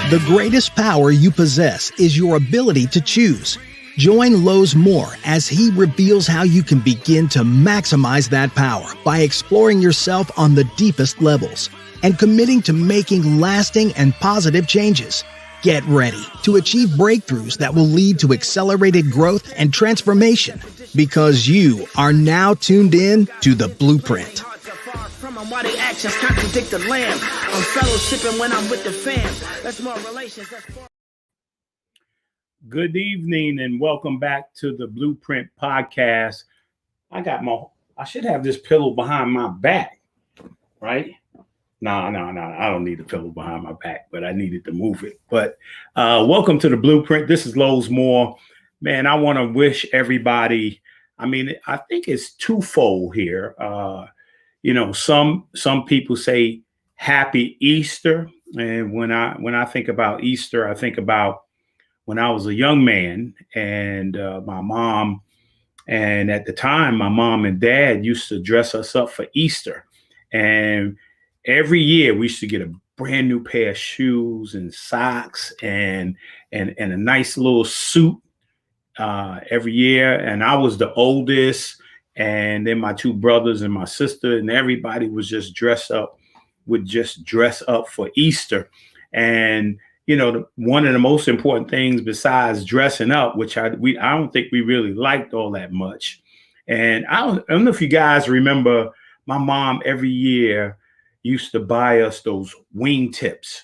The greatest power you possess is your ability to choose. Join Lowe's Moore as he reveals how you can begin to maximize that power by exploring yourself on the deepest levels and committing to making lasting and positive changes. Get ready to achieve breakthroughs that will lead to accelerated growth and transformation, because you are now tuned in to the Blueprint. Why the actions contradict the lamb. I'm fellowshipping when I'm with the fam. That's more relations. Good evening and welcome back to the BluePrint podcast. I should have this pillow behind my back, right? No, I don't need a pillow behind my back, but I needed to move it. But welcome to the Blueprint. This is Lowe's Moore. Man, I want to wish everybody, I think it's twofold here. Some people say Happy Easter. And when I think about Easter, I think about when I was a young man and my mom. And at the time, my mom and dad used to dress us up for Easter. And every year we used to get a brand new pair of shoes and socks and a nice little suit every year. And I was the oldest. And then my two brothers and my sister and everybody was just dress up for Easter. And, one of the most important things besides dressing up, which I don't think we really liked all that much. And I don't know if you guys remember, my mom every year used to buy us those wingtips.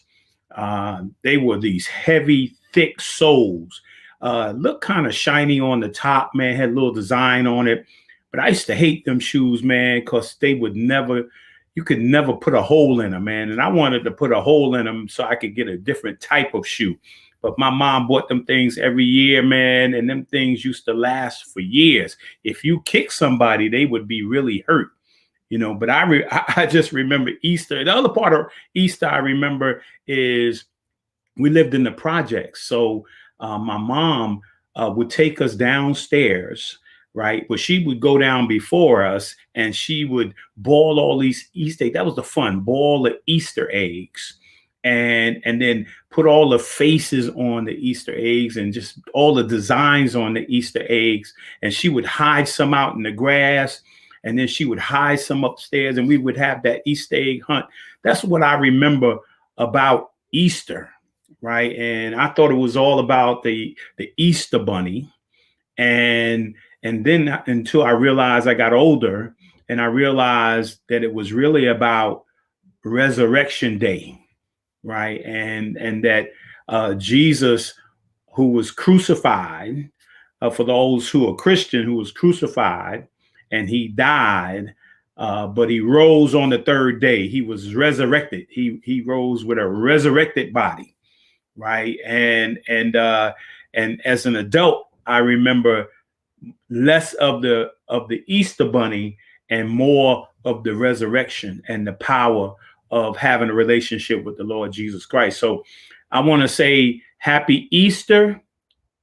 They were these heavy, thick soles. Looked kind of shiny on the top, man, had a little design on it. But I used to hate them shoes, man, because you could never put a hole in them, man. And I wanted to put a hole in them so I could get a different type of shoe. But my mom bought them things every year, man. And them things used to last for years. If you kick somebody, they would be really hurt, But I just remember Easter. The other part of Easter I remember is we lived in the projects. So my mom would take us downstairs, right? But she would go down before us and she would boil all these Easter eggs. That was the fun, boil the Easter eggs and then put all the faces on the Easter eggs and just all the designs on the Easter eggs. And she would hide some out in the grass and then she would hide some upstairs and we would have that Easter egg hunt. That's what I remember about Easter, right? And I thought it was all about the Easter bunny. And then until I realized I got older and I realized that it was really about Resurrection Day, right? And that Jesus, who was crucified, for those who are Christian, who was crucified and he died, but he rose on the third day. He was resurrected. He rose with a resurrected body, right? And as an adult, I remember less of the Easter bunny and more of the resurrection and the power of having a relationship with the Lord Jesus Christ. So I want to say Happy Easter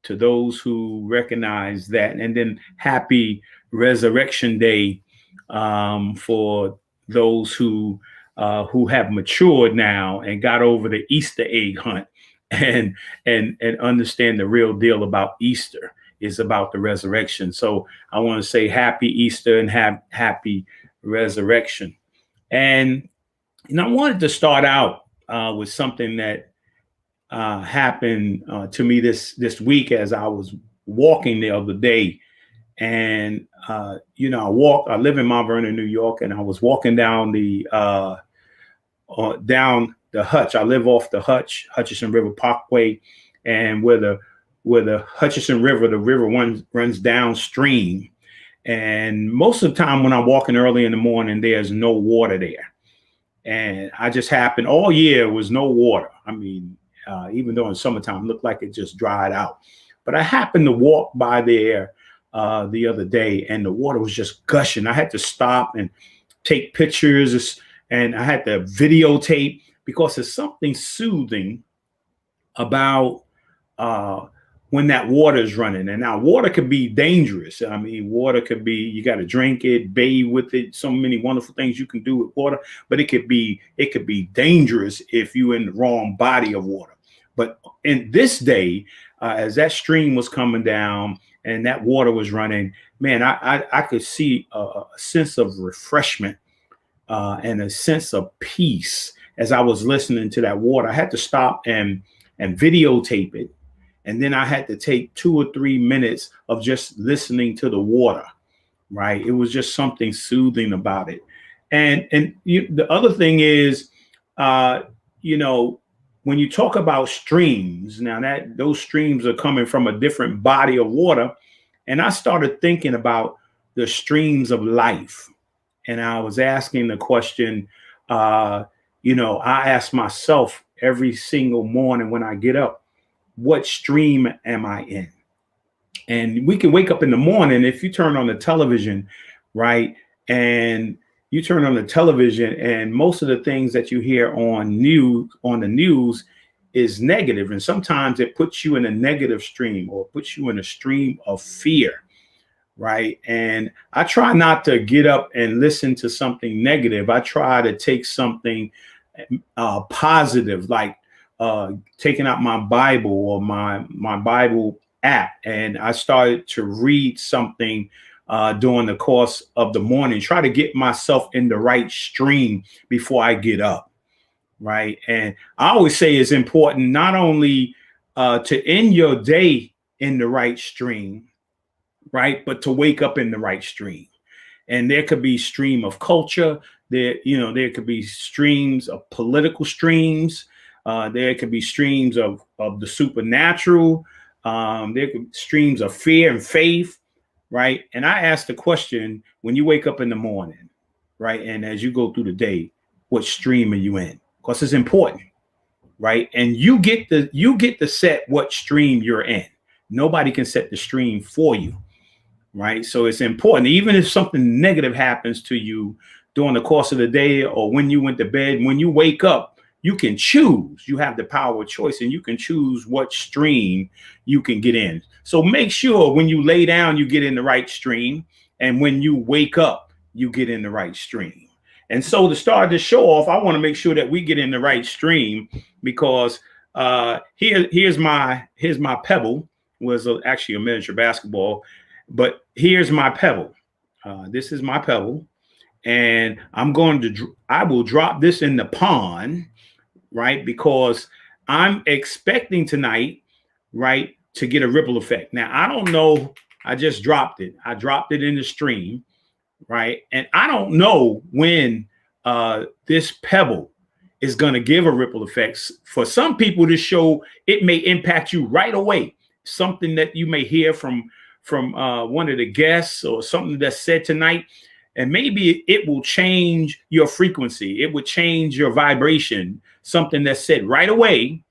to those who recognize that, and then Happy Resurrection Day for those who have matured now and got over the Easter egg hunt and understand the real deal about Easter is about the resurrection. So I want to say Happy Easter and happy resurrection. And I wanted to start out with something that happened to me this week as I was walking the other day. And I live in Mount Vernon, New York, and I was walking down the Hutch. I live off the Hutchinson River Parkway, and where the Hutchinson River, the river runs downstream. And most of the time when I'm walking early in the morning, there's no water there. And I just happened all year was no water. Even though in summertime, it looked like it just dried out. But I happened to walk by there the other day and the water was just gushing. I had to stop and take pictures and I had to videotape because there's something soothing about when that water is running. And now water could be dangerous. Water could be, you got to drink it, bathe with it, so many wonderful things you can do with water, but it could be dangerous if you're in the wrong body of water. But in this day, as that stream was coming down and that water was running, man, I could see a sense of refreshment and a sense of peace as I was listening to that water. I had to stop and videotape it. And then I had to take 2 or 3 minutes of just listening to the water, right? It was just something soothing about it. And the other thing is, you know, when you talk about streams, now that those streams are coming from a different body of water, and I started thinking about the streams of life. And I was asking the question, you know, I ask myself every single morning when I get up, what stream am I in? And we can wake up in the morning, if you turn on the television, right? And you turn on the television and most of the things that you hear on the news is negative. And sometimes it puts you in a negative stream or puts you in a stream of fear, right? And I try not to get up and listen to something negative. I try to take something positive, like taking out my Bible or my Bible app, and I started to read something during the course of the morning, try to get myself in the right stream before I get up, right? And I always say it's important not only to end your day in the right stream, right, but to wake up in the right stream. And there could be stream of culture, there could be streams of political streams, there could be streams of the supernatural, there could be streams of fear and faith, right? And I ask the question, when you wake up in the morning, right, and as you go through the day, what stream are you in? Because it's important, right? And you get to set what stream you're in. Nobody can set the stream for you, right? So it's important. Even if something negative happens to you during the course of the day or when you went to bed, when you wake up, you can choose. You have the power of choice, and you can choose what stream you can get in. So make sure when you lay down, you get in the right stream. And when you wake up, you get in the right stream. And so to start this show off, I want to make sure that we get in the right stream, because here's my pebble. Was actually a miniature basketball, but here's my pebble. This is my pebble. And I will drop this in the pond, right? Because I'm expecting tonight, right, to get a ripple effect. Now, I don't know. I just dropped it. I dropped it in the stream, right? And I don't know when this pebble is going to give a ripple effect. For some people, this show, it may impact you right away. Something that you may hear from one of the guests or something that's said tonight. And maybe it will change your frequency. It would change your vibration, something that's said right away,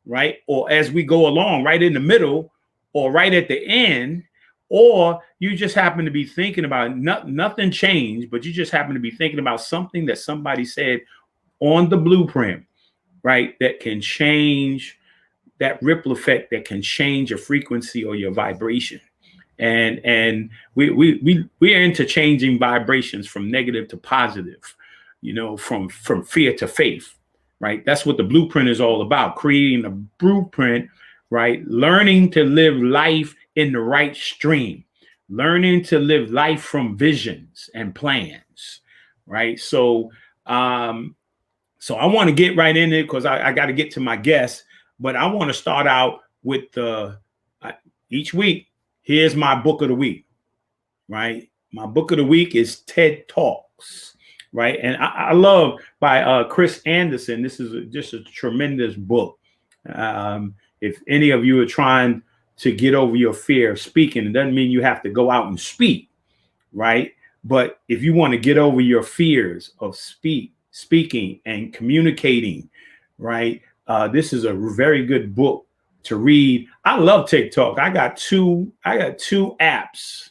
right? Or as we go along, right in the middle, or right at the end, or you just happen to be thinking about nothing changed, but you just happen to be thinking about something that somebody said on the blueprint, right? That can change that ripple effect, that can change your frequency or your vibration. And we are into changing vibrations from negative to positive, from fear to faith, right? That's what the blueprint is all about, creating a blueprint, right? Learning to live life in the right stream, learning to live life from visions and plans, right? So I want to get right in it because I got to get to my guests, but I want to start out with each week. Here's my book of the week, right? My book of the week is TED Talks, right? And I love by Chris Anderson. This is just a tremendous book. If any of you are trying to get over your fear of speaking, it doesn't mean you have to go out and speak, right? But if you want to get over your fears of speaking and communicating, right? This is a very good book to read. I love TikTok. I got two apps,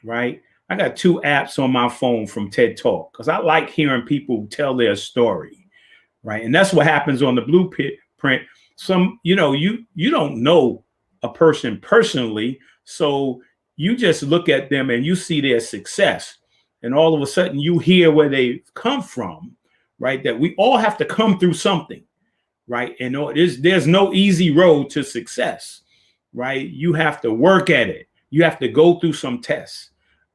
right? I got 2 apps on my phone from TED Talk because I like hearing people tell their story, right? And that's what happens on the blueprint. You don't know a person personally, so you just look at them and you see their success, and all of a sudden you hear where they've come from, right? That we all have to come through something, right? And there's no easy road to success, right? You have to work at it. You have to go through some tests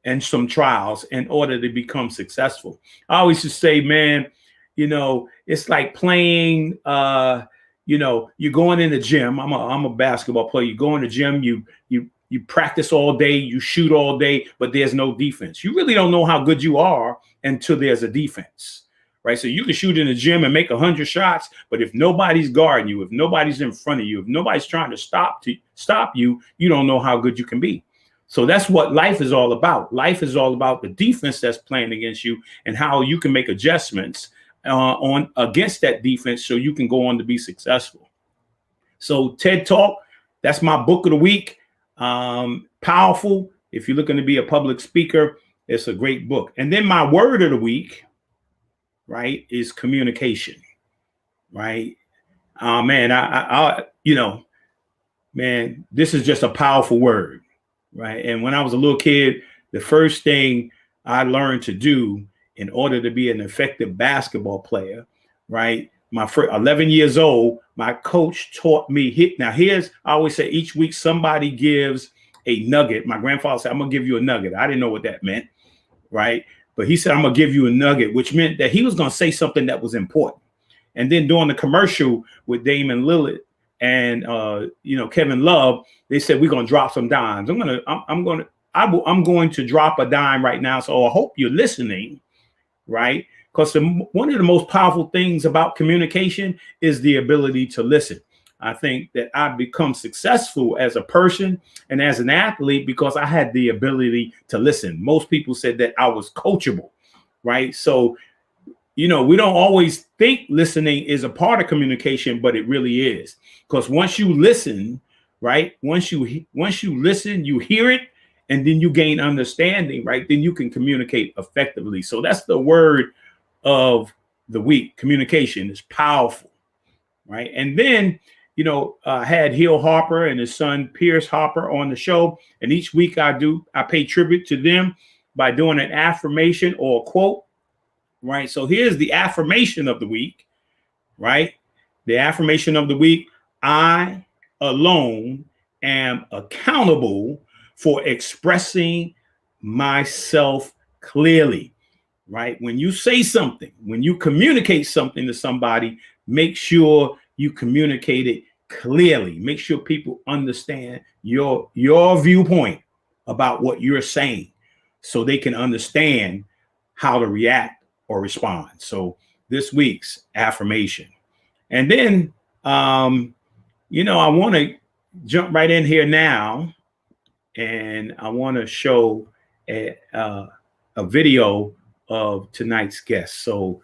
and some trials in order to become successful. I always just say, man, it's like playing, you're going in the gym. I'm a basketball player. You go in the gym, you practice all day, you shoot all day, but there's no defense. You really don't know how good you are until there's a defense, right? So you can shoot in the gym and make 100 shots, but if nobody's guarding you, if nobody's in front of you, if nobody's trying to stop you, you don't know how good you can be. So that's what life is all about. Life is all about the defense that's playing against you and how you can make adjustments on against that defense so you can go on to be successful. So TED Talk, that's my book of the week. Powerful. If you're looking to be a public speaker, it's a great book. And then my word of the week, right, is communication, right? Man, man, this is just a powerful word, right? And when I was a little kid, the first thing I learned to do in order to be an effective basketball player, right? My first 11 years old, my coach taught me I always say each week somebody gives a nugget. My grandfather said, I'm going to give you a nugget. I didn't know what that meant, right? But he said, I'm going to give you a nugget, which meant that he was going to say something that was important. And then during the commercial with Damon Lillard and, Kevin Love, they said, we're going to drop some dimes. I'm going to drop a dime right now. So I hope you're listening, right? Because one of the most powerful things about communication is the ability to listen. I think that I've become successful as a person and as an athlete because I had the ability to listen. Most people said that I was coachable, right? So, we don't always think listening is a part of communication, but it really is. Because once you listen, right? Once you listen, you hear it, and then you gain understanding, right? Then you can communicate effectively. So that's the word of the week. Communication is powerful, right? And then, I had Hill Harper and his son Pierce Harper on the show, and each week I pay tribute to them by doing an affirmation or a quote, right? So here's the affirmation of the week, right? The affirmation of the week: I alone am accountable for expressing myself clearly. Right? When you say something, when you communicate something to somebody, make sure you communicate it clearly. Make sure people understand your viewpoint about what you're saying so they can understand how to react or respond. So this week's affirmation. And then, I want to jump right in here now, and I want to show a video of tonight's guest. So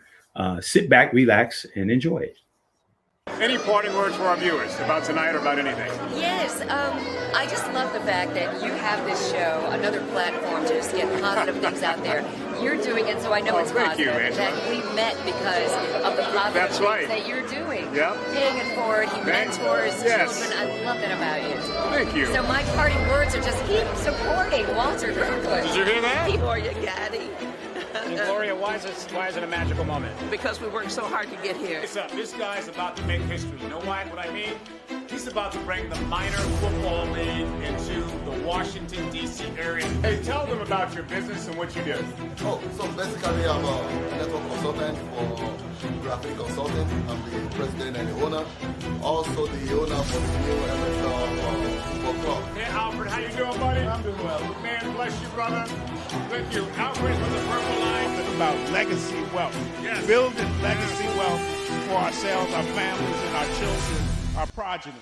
sit back, relax, and enjoy it. Any parting words for our viewers about tonight or about anything? Yes, I just love the fact that you have this show, another platform to just get positive things out there. You're doing it, so I know it's positive. That we met because of the positive things that you're doing. Yep. Paying it forward, he mentors children. I love that about you. Thank you. So my parting words are just keep supporting Walter Kirkland. Did you hear that? Keep for you, Gaddy. And Gloria, why is it a magical moment? Because we worked so hard to get here. This guy's about to make history. You know why? What I mean? He's about to bring the minor football league into the Washington, D.C. area. Hey, tell them about your business and what you do. So basically I'm a network consultant for graphic consulting. I'm the president and the owner. Also the owner for the new NFL football club. Hey, Alfred, how you doing, buddy? I'm doing well. Man, bless you, brother. Thank you. Alfred from the Purple Line. It's about legacy wealth. Yes. Building legacy wealth for ourselves, our families, and our children, our progeny.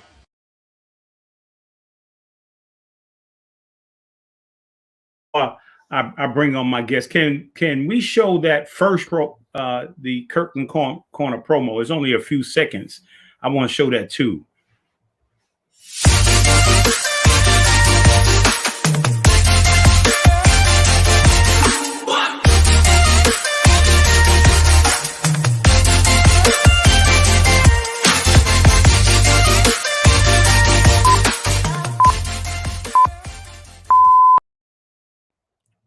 I bring on my guest. Can we show that first the Kirkland Corner promo? It's only a few seconds. I want to show that too.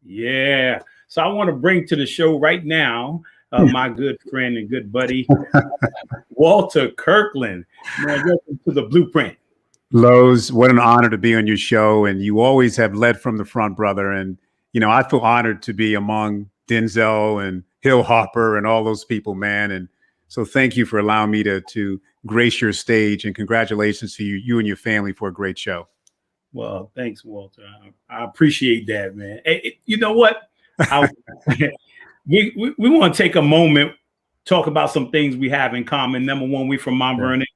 Yeah. So I want to bring to the show right now my good friend and good buddy, Walter Kirkland. Man, welcome to the Blueprint. Lowe's, what an honor to be on your show. And you always have led from the front, brother. And, you know, I feel honored to be among Denzel and Hill Harper and all those people, man. And so thank you for allowing me to grace your stage, and congratulations to you and your family for a great show. Well, thanks, Walter. I appreciate that, man. Hey, you know what? we want to take a moment, talk about some things we have in common. Number one, we from Mount Vernon,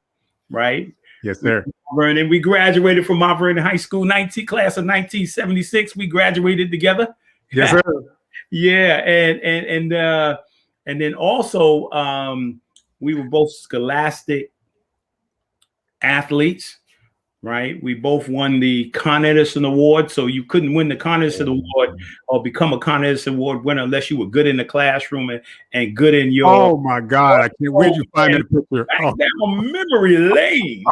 right? Yes, sir. Vernon. We graduated from Mount Vernon High School, class of 1976. We graduated together. Yes, sir. Yeah, and then also we were both scholastic athletes, right? We both won the Con Edison Award. So you couldn't win the Con Edison Award or become a Con Edison Award winner unless you were good in the classroom and good in your. Oh my God! I can't wait to find that picture. Back down memory lane.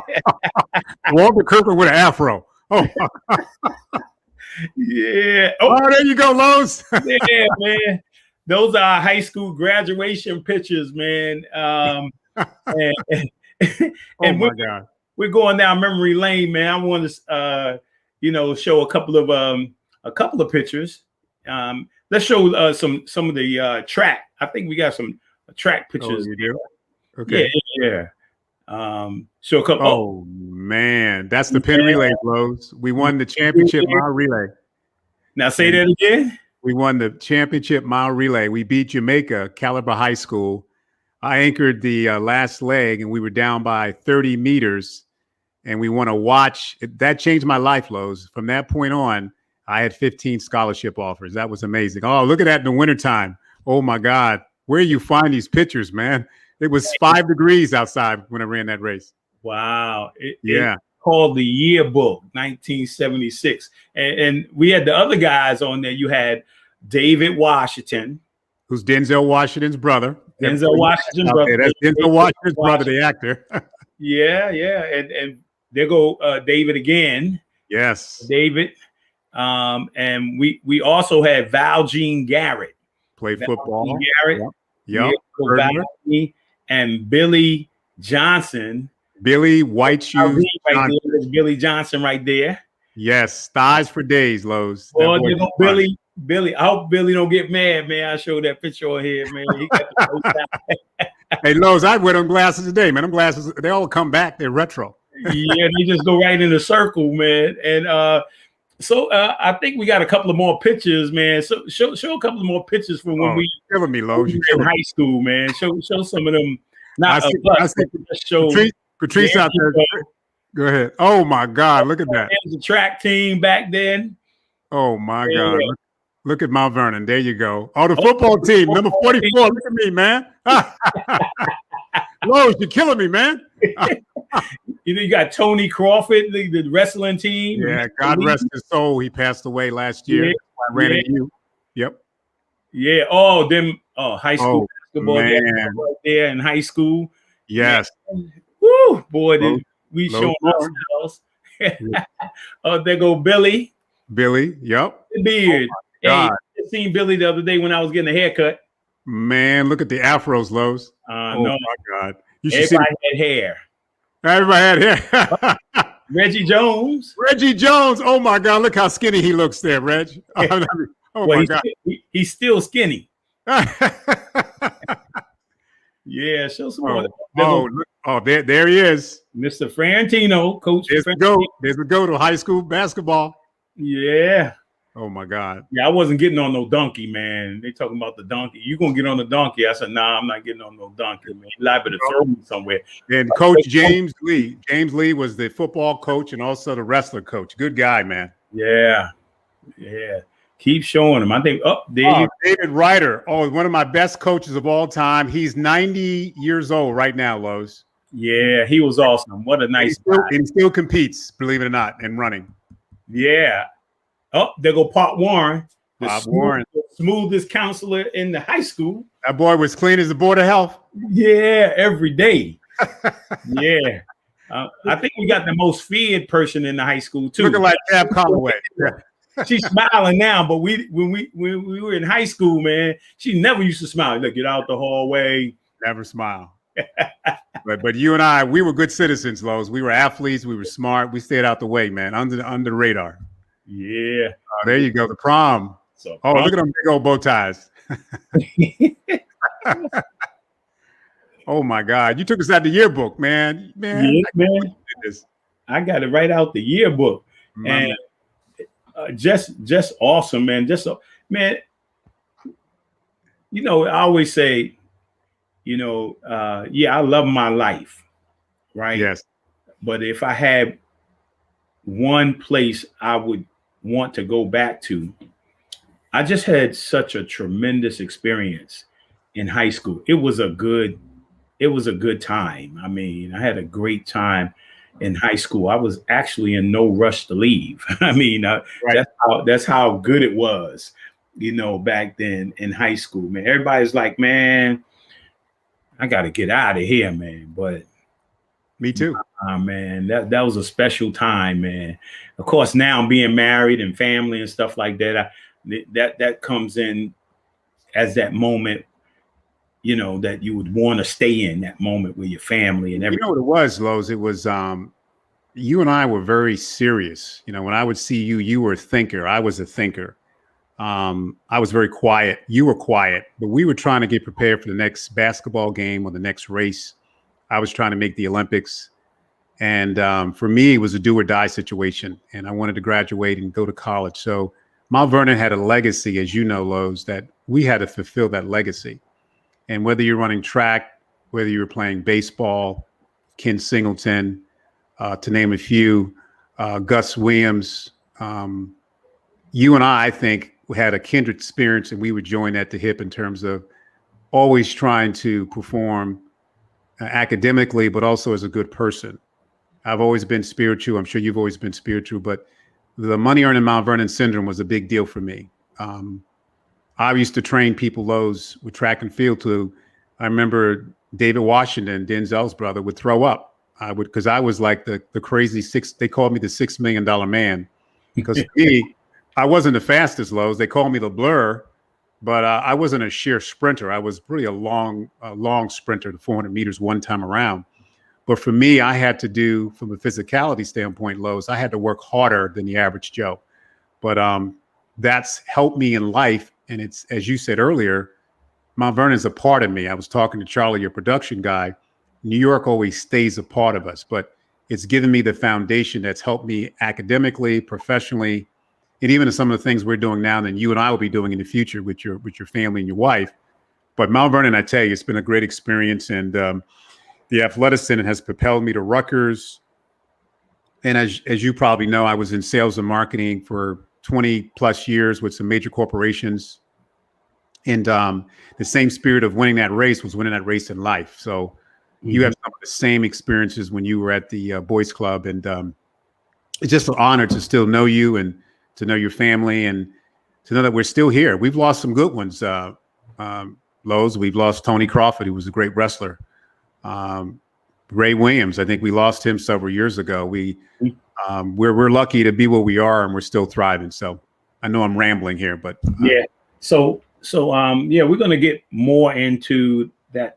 Walter Kirkland with an afro. Oh, yeah. Oh, there you go, Lowe's. Yeah, man. Those are high school graduation pictures, man. And oh my God. We're going down memory lane, man. I want to, show a couple of pictures. Let's show some of the track. I think we got some track pictures. Oh, you do? Okay. Yeah. Show a couple. Oh man, that's the pin relay, Lowe's. We won the championship mile relay. Now say that again. We won the championship mile relay. We beat Jamaica, Caliber High School. I anchored the last leg, and we were down by 30 meters. And we won a watch. That changed my life, Lowe's. From that point on, I had 15 scholarship offers. That was amazing. Oh, look at that in the wintertime. Oh, my God. Where you find these pictures, man? It was 5 degrees outside when I ran that race. Wow. Yeah. Called the Yearbook, 1976. And we had the other guys on there. You had David Washington. Who's Denzel Washington's brother. Denzel Washington's brother. That's Denzel Washington's brother, the actor. Yeah. And there go David again. Yes. David. And we also had Valjean Garrett. Played football. Garrett. Yep. And Billy Johnson. Billy White Shoes. Right there. There's Billy Johnson right there. Yes. Thighs for days, Lowe's. Oh, Billy. I hope Billy don't get mad, man. I showed that picture on here, man. He got the Hey, Lowe's, I wear them glasses today, man. Them glasses, they all come back. They're retro. Yeah, they just go right in the circle, man. And so I think we got a couple of more pictures, man. So show a couple of more pictures from when we killing me, Lowe's. You in high school, man. Show some of them. Not I see Patrice out there. Go ahead. Oh my God, look at that. It was a track team back then. Oh my God. Look at Mount Vernon. There you go. Oh, the football team, number 44. Look at me, man. Lowe's, you're killing me, man. You got Tony Crawford, the wrestling team. Yeah, God rest his soul. He passed away last year. I ran into you. Yep. Yeah. High school basketball right there in high school. Yes. Woo, boy, did we showing ourselves. There go Billy. Billy, yep. The beard. Hey, I seen Billy the other day when I was getting a haircut. Man, look at the afros, Lowe's. No, my God. You should Everybody had hair. Everybody had hair. Reggie Jones. Reggie Jones. Oh my God, look how skinny he looks there, Reg. Oh my God. He's still skinny. Yeah, show some more. There he is. Mr. Frantino, coach. There's the go to high school basketball. Yeah. Oh my God. Yeah, I wasn't getting on no donkey, man. They talking about the donkey. You gonna get on the donkey? I said, nah, I'm not getting on no donkey, man. You liable to throw me somewhere. And Coach James Lee. James Lee was the football coach and also the wrestler coach. Good guy, man. Yeah. Keep showing him. I think David Ryder. Oh, one of my best coaches of all time. He's 90 years old right now, Lowe's. Yeah, he was awesome. What a nice guy. He still competes, believe it or not, in running. Yeah. Oh, there go Pop Warren. Warren. The smoothest counselor in the high school. That boy was clean as the Board of Health. Yeah, every day. Yeah. I think we got the most feared person in the high school, too. Looking like Tab Colloway. She's smiling now, but when we were in high school, man, she never used to smile. Look, get out the hallway. Never smile. but you and I, we were good citizens, Lowe's. We were athletes. We were smart. We stayed out the way, man, under the radar. Yeah. There you go. The prom. So, look at them big old bow ties. Oh my God! You took us out the yearbook, man. Yeah, man. I got it right out the yearbook, and just awesome, man. Man. You know, I always say, you know, I love my life, right? Yes. But if I had one place I would want to go back to, I just had such a tremendous experience in high school. It was a good time. I mean, I had a great time in high school. I was actually in no rush to leave. I mean, right. that's how good it was, you know, back then in high school, man. Everybody's like, man, I got to get out of here, man. But me too, man. That was a special time, man. Of course, now I'm being married and family and stuff like that. That comes in as that moment, you know, that you would want to stay in that moment with your family and everything. You know what it was, Lowe's? It was you and I were very serious. You know, when I would see you, you were a thinker. I was a thinker. I was very quiet. You were quiet, but we were trying to get prepared for the next basketball game or the next race. I was trying to make the Olympics. And for me, it was a do or die situation. And I wanted to graduate and go to college. So Mount Vernon had a legacy, as you know, Lowe's, that we had to fulfill that legacy. And whether you're running track, whether you were playing baseball, Ken Singleton, to name a few, Gus Williams, you and I think, we had a kindred experience, and we would join at the hip in terms of always trying to perform academically, but also as a good person. I've always been spiritual. I'm sure you've always been spiritual, but the money earning Mount Vernon syndrome was a big deal for me. I used to train people, Lowe's, with track and field to, I remember David Washington, Denzel's brother, would throw up. Because I was like the crazy they called me the $6 million man. Because for me, I wasn't the fastest, Lowe's. They called me the blur, but I wasn't a sheer sprinter. I was really a long sprinter, the 400 meters one time around. But for me, I had to do, from a physicality standpoint, Lowe's, I had to work harder than the average Joe. But that's helped me in life. And it's, as you said earlier, Mount Vernon's a part of me. I was talking to Charlie, your production guy. New York always stays a part of us, but it's given me the foundation that's helped me academically, professionally, and even in some of the things we're doing now than you and I will be doing in the future with your family and your wife. But Mount Vernon, I tell you, it's been a great experience. And the athleticism has propelled me to Rutgers. And as you probably know, I was in sales and marketing for 20 plus years with some major corporations. And the same spirit of winning that race was winning that race in life. So you have some of the same experiences when you were at the Boys Club. And it's just an honor to still know you and to know your family and to know that we're still here. We've lost some good ones, Lowe's. We've lost Tony Crawford, who was a great wrestler. Ray Williams, I think we lost him several years ago. We're lucky to be where we are, and we're still thriving. So I know I'm rambling here, but yeah. So we're going to get more into that,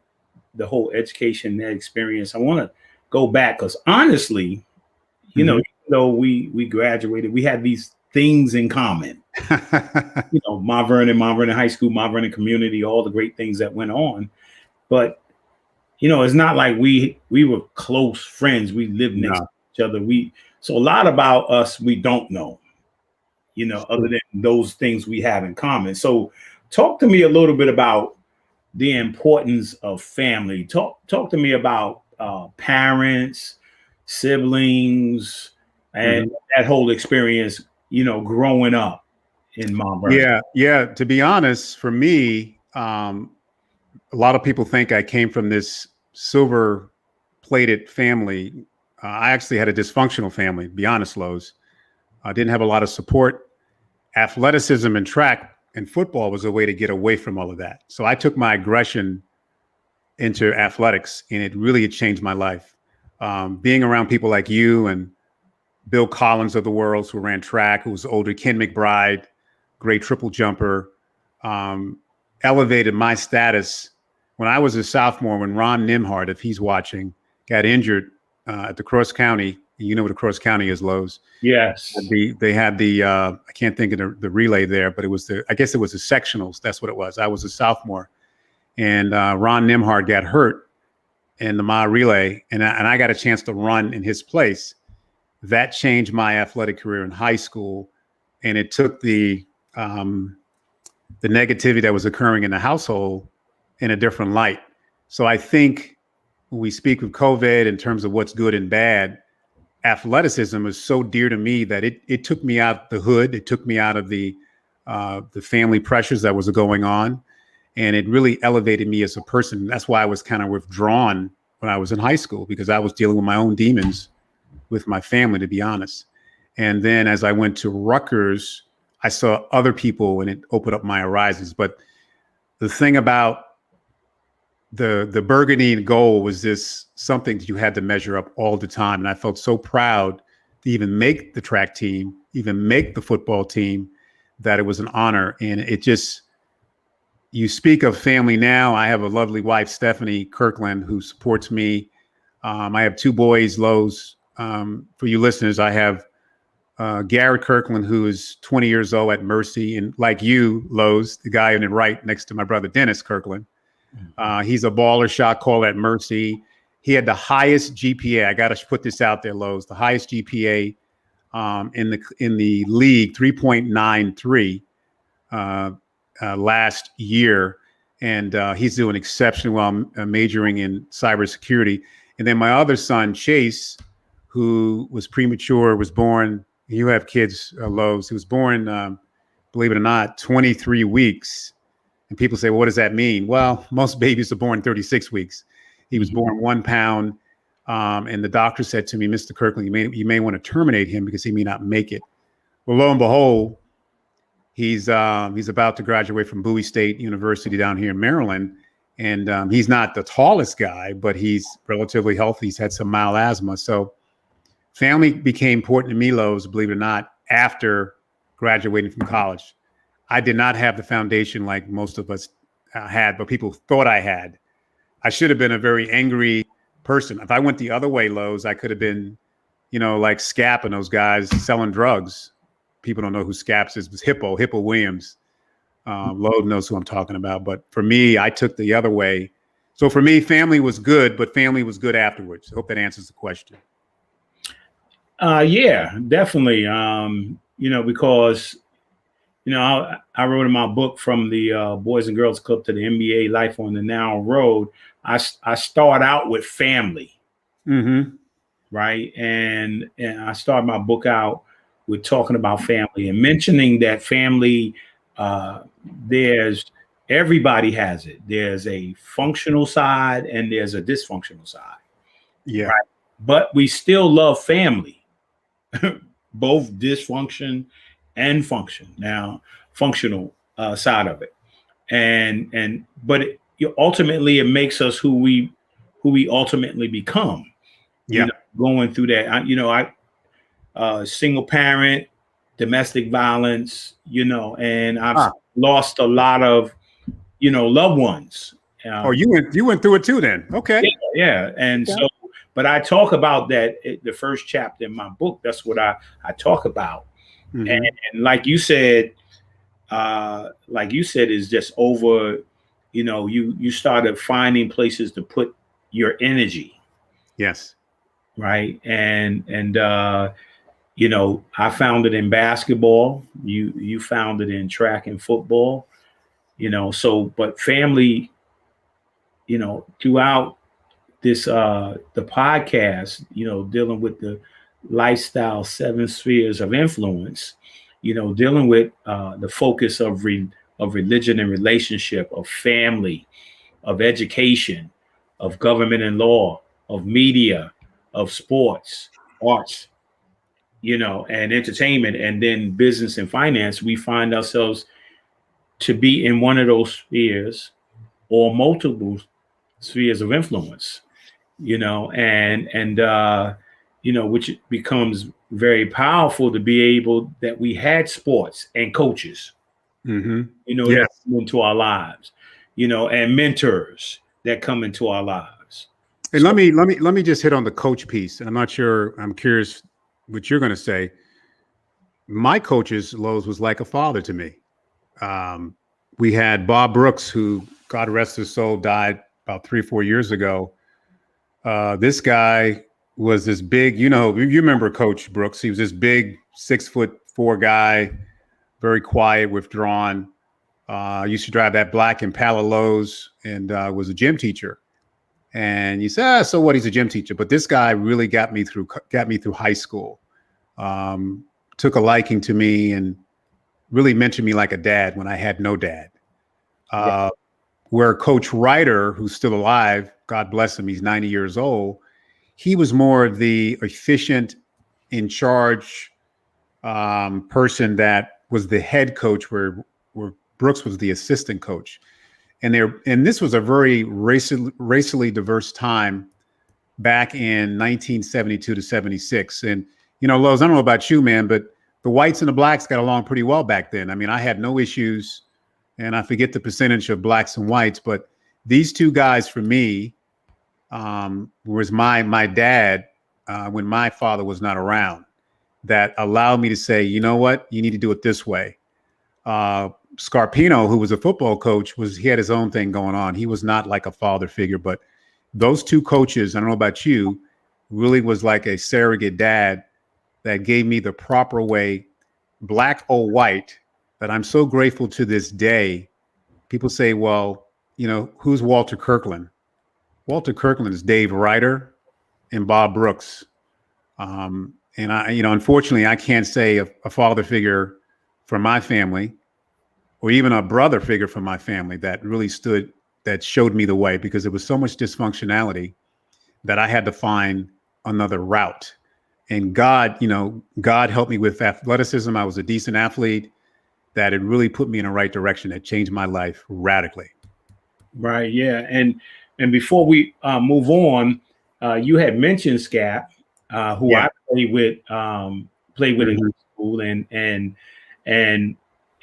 the whole education, that experience. I want to go back because honestly, you know, even though we graduated, we had these things in common. You know, Mount Vernon High School, Mount Vernon community, all the great things that went on. But you know, it's not like we were close friends. We lived next to each other. So a lot about us we don't know, you know, other than those things we have in common. So talk to me a little bit about the importance of family. Talk to me about parents, siblings, and that whole experience, you know, growing up in Mount Vernon. Yeah. To be honest, for me, a lot of people think I came from this silver-plated family. I actually had a dysfunctional family, to be honest, Lowe's. I didn't have a lot of support. Athleticism and track and football was a way to get away from all of that. So I took my aggression into athletics, and it really changed my life. Being around people like you and Bill Collins of the world, who ran track, who was older, Ken McBride, great triple jumper, elevated my status when I was a sophomore, when Ron Nimhart, if he's watching, got injured at the cross country. You know what a cross country is, Lowe's. Yes. They had the I can't think of the relay there, but I guess it was the sectionals. That's what it was. I was a sophomore, and Ron Nimhart got hurt in the mile relay, and I got a chance to run in his place. That changed my athletic career in high school, and it took the negativity that was occurring in the household in a different light. So I think when we speak of COVID in terms of what's good and bad, athleticism is so dear to me that it took me out the hood. It took me out of the family pressures that was going on, and it really elevated me as a person. That's why I was kind of withdrawn when I was in high school, because I was dealing with my own demons with my family, to be honest. And then as I went to Rutgers, I saw other people, and it opened up my horizons. But the thing about the burgundy goal was this something that you had to measure up all the time. And I felt so proud to even make the track team, even make the football team, that it was an honor. And it just, you speak of family now. I have a lovely wife, Stephanie Kirkland, who supports me. I have two boys, Lowe's. For you listeners, I have Garrett Kirkland, who is 20 years old at Mercy. And like you, Lowe's, the guy on the right next to my brother, Dennis Kirkland. He's a baller shot caller at Mercy. He had the highest GPA. I got to put this out there, Lowe's. The highest GPA in the league, 3.93 last year, and he's doing exceptionally well, majoring in cybersecurity. And then my other son, Chase, who was premature, was born. You have kids, Lowe's. He was born, believe it or not, 23 weeks. And people say, well, what does that mean? Well, most babies are born 36 weeks. He was born 1 pound. And the doctor said to me, Mr. Kirkland, you may want to terminate him because he may not make it. Well, lo and behold, he's about to graduate from Bowie State University down here in Maryland. And he's not the tallest guy, but he's relatively healthy. He's had some mild asthma. So family became important to me, Lowe's, believe it or not, after graduating from college. I did not have the foundation like most of us had, but people thought I had. I should have been a very angry person. If I went the other way, Lowe's, I could have been, like Scap and those guys selling drugs. People don't know who Scaps is. It was Hippo Williams. Lowe's knows who I'm talking about. But for me, I took the other way. So for me, family was good, but family was good afterwards. I hope that answers the question. Yeah, definitely. Because I wrote in my book, From the Boys and Girls Club to the NBA Life on the Narrow Road. I start out with family, right? And I start my book out with talking about family and mentioning that family, everybody has it. There's a functional side and there's a dysfunctional side. Yeah. Right? But we still love family, both dysfunction and function. Now, functional side of it, but ultimately it makes us who we ultimately become. Yeah, going through that. I single parent, domestic violence. And I've lost a lot of loved ones. You went through it too, then? Okay. Yeah. And so, but I talk about that the first chapter in my book. That's what I talk about. And like you said, is just over, you started finding places to put your energy. Yes. Right. And I found it in basketball. You found it in track and football, but family, throughout this, the podcast, dealing with the lifestyle 7 spheres of influence, dealing with the focus of religion and relationship, of family, of education, of government and law, of media, of sports, arts, and entertainment, and then business and finance. We find ourselves to be in one of those spheres or multiple spheres of influence, which becomes very powerful to be able that we had sports and coaches, that come into our lives, and mentors that come into our lives. And let me just hit on the coach piece. And I'm not sure, I'm curious what you're going to say. My coaches, Lowe's, was like a father to me. We had Bob Brooks, who, God rest his soul, died about 3 or 4 years ago. This guy was this big, you remember Coach Brooks. He was this big 6'4" guy, very quiet, withdrawn. Used to drive that black Impala Lowe's and was a gym teacher. And you say, so what? He's a gym teacher. But this guy really got me through high school. Took a liking to me and really mentored me like a dad when I had no dad. Where Coach Ryder, who's still alive, God bless him, he's 90 years old. He was more of the efficient, in charge person that was the head coach, where Brooks was the assistant coach. And this was a very racially diverse time back in 1972 to 76. And, Lowe's, I don't know about you, man, but the whites and the blacks got along pretty well back then. I mean, I had no issues, and I forget the percentage of blacks and whites, but these two guys for me was my dad when my father was not around, that allowed me to say, you know what, you need to do it this way. Scarpino, who was a football coach, he had his own thing going on. He was not like a father figure, but those two coaches, I don't know about you, really was like a surrogate dad that gave me the proper way, black or white, that I'm so grateful to this day. People say, well, who's Walter Kirkland? Walter Kirkland is Dave Ryder and Bob Brooks. And I, unfortunately, I can't say a father figure from my family, or even a brother figure from my family that really that showed me the way, because there was so much dysfunctionality that I had to find another route. And God helped me with athleticism. I was a decent athlete. That it really put me in the right direction. That changed my life radically. Right. Yeah. And before we move on, you had mentioned Scap, who I played with in school and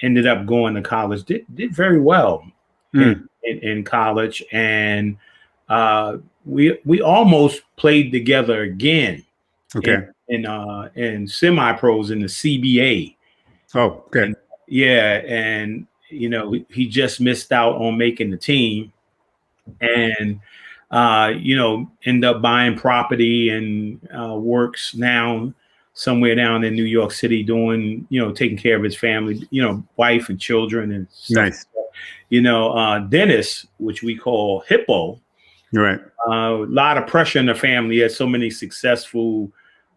ended up going to college. Did very well in college, and we almost played together again. Okay. In semi-pros in the CBA. Oh, okay. And he just missed out on making the team, and end up buying property and works now somewhere down in New York City doing, taking care of his family, wife and children and stuff. Nice. Dennis, which we call Hippo. Right. A lot of pressure in the family. He had so many successful,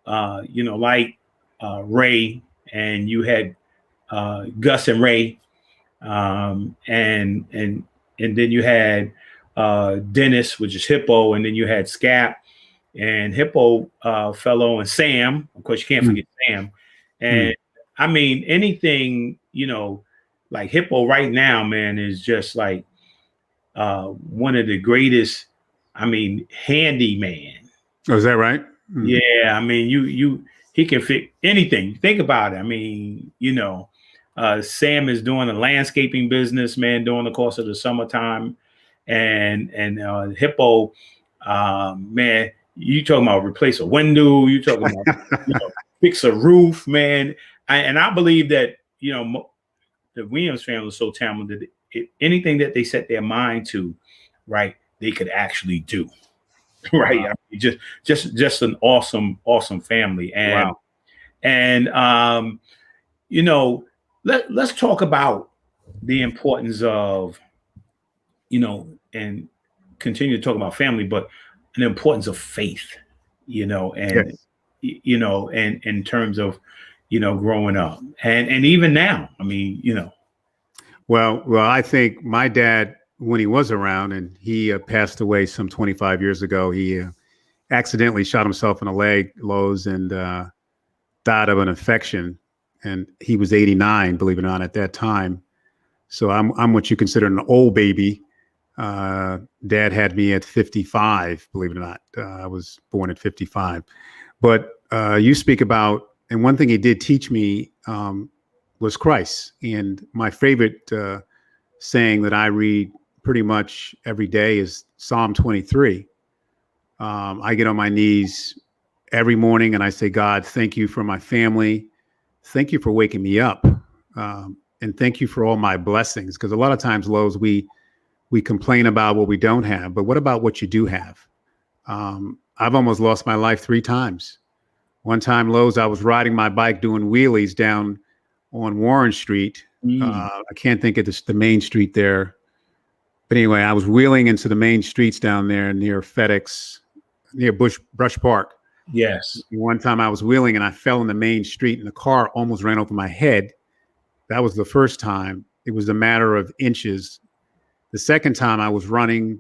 like Ray, and you had Gus and Ray, and then you had Dennis, which is Hippo, and then you had Scap and Hippo fellow and Sam. Of course, you can't forget Sam. And I mean, anything, like Hippo right now, man, is just like one of the greatest. I mean, handyman. Oh, is that right? Yeah, I mean, he can fit anything. Think about it. I mean, Sam is doing a landscaping business, man, during the course of the summertime, and Hippo, man, you talking about replace a window, you talking about fix a roof, man. I believe that the Williams family is so talented. Anything that they set their mind to, right, they could actually do. Right. Wow. I mean, just an awesome family. And wow. And let's talk about the importance of, and continue to talk about family, but the importance of faith, and and in terms of, growing up and even now, I mean, Well, I think my dad, when he was around, and he passed away some 25 years ago, he accidentally shot himself in the leg, Lowe's, and died of an infection. And he was 89, believe it or not, at that time. So I'm what you consider an old baby. Dad had me at 55, believe it or not. I was born at 55. But you speak about, and one thing he did teach me was Christ. And my favorite saying that I read pretty much every day is Psalm 23. I get on my knees every morning and I say, God, thank you for my family. Thank you for waking me up. And thank you for all my blessings. Because a lot of times, Lowe's, we complain about what we don't have, but what about what you do have? I've almost lost my life 3 times. One time, Lowe's, I was riding my bike doing wheelies down on Warren Street. I can't think of the main street there. But anyway, I was wheeling into the main streets down there near FedEx, near Brush Park. Yes. One time I was wheeling and I fell in the main street and the car almost ran over my head. That was the first time. It was a matter of inches. The second time I was running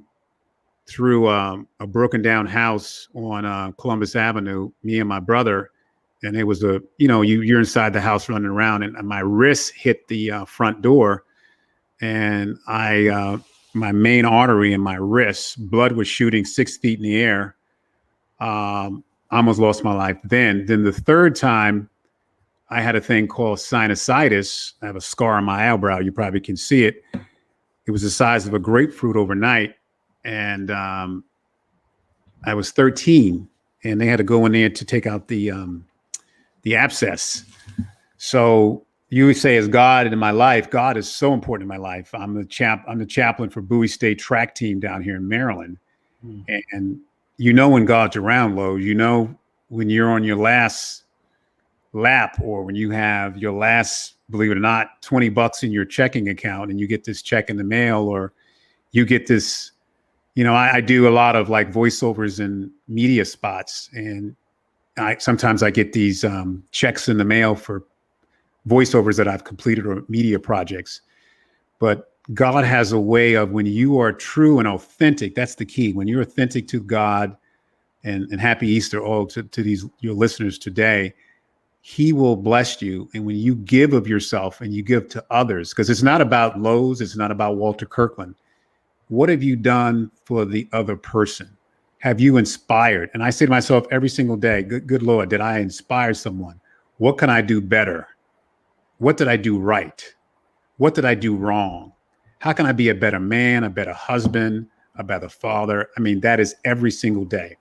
through a broken down house on Columbus Avenue, me and my brother. And it was you're inside the house running around and my wrist hit the front door and my main artery in my wrist, blood was shooting 6 feet in the air. I almost lost my life then. Then the third time I had a thing called sinusitis. I have a scar on my eyebrow. You probably can see it. It was the size of a grapefruit overnight. And I was 13 and they had to go in there to take out the abscess. So you say, as God in my life, God is so important in my life. I'm the chaplain for Bowie State track team down here in Maryland. And when God's around, Lowe's, when you're on your last lap or when you have your last, believe it or not, $20 in your checking account and you get this check in the mail or you get this, I do a lot of like voiceovers and media spots. And sometimes I get these checks in the mail for voiceovers that I've completed or media projects. But God has a way of when you are true and authentic, that's the key. When you're authentic to God, and happy Easter all to your listeners today, he will bless you. And when you give of yourself and you give to others, because it's not about Lowe's, it's not about Walter Kirkland. What have you done for the other person? Have you inspired? And I say to myself every single day, good Lord, did I inspire someone? What can I do better? What did I do right? What did I do wrong? How can I be a better man, a better husband, a better father? I mean, that is every single day.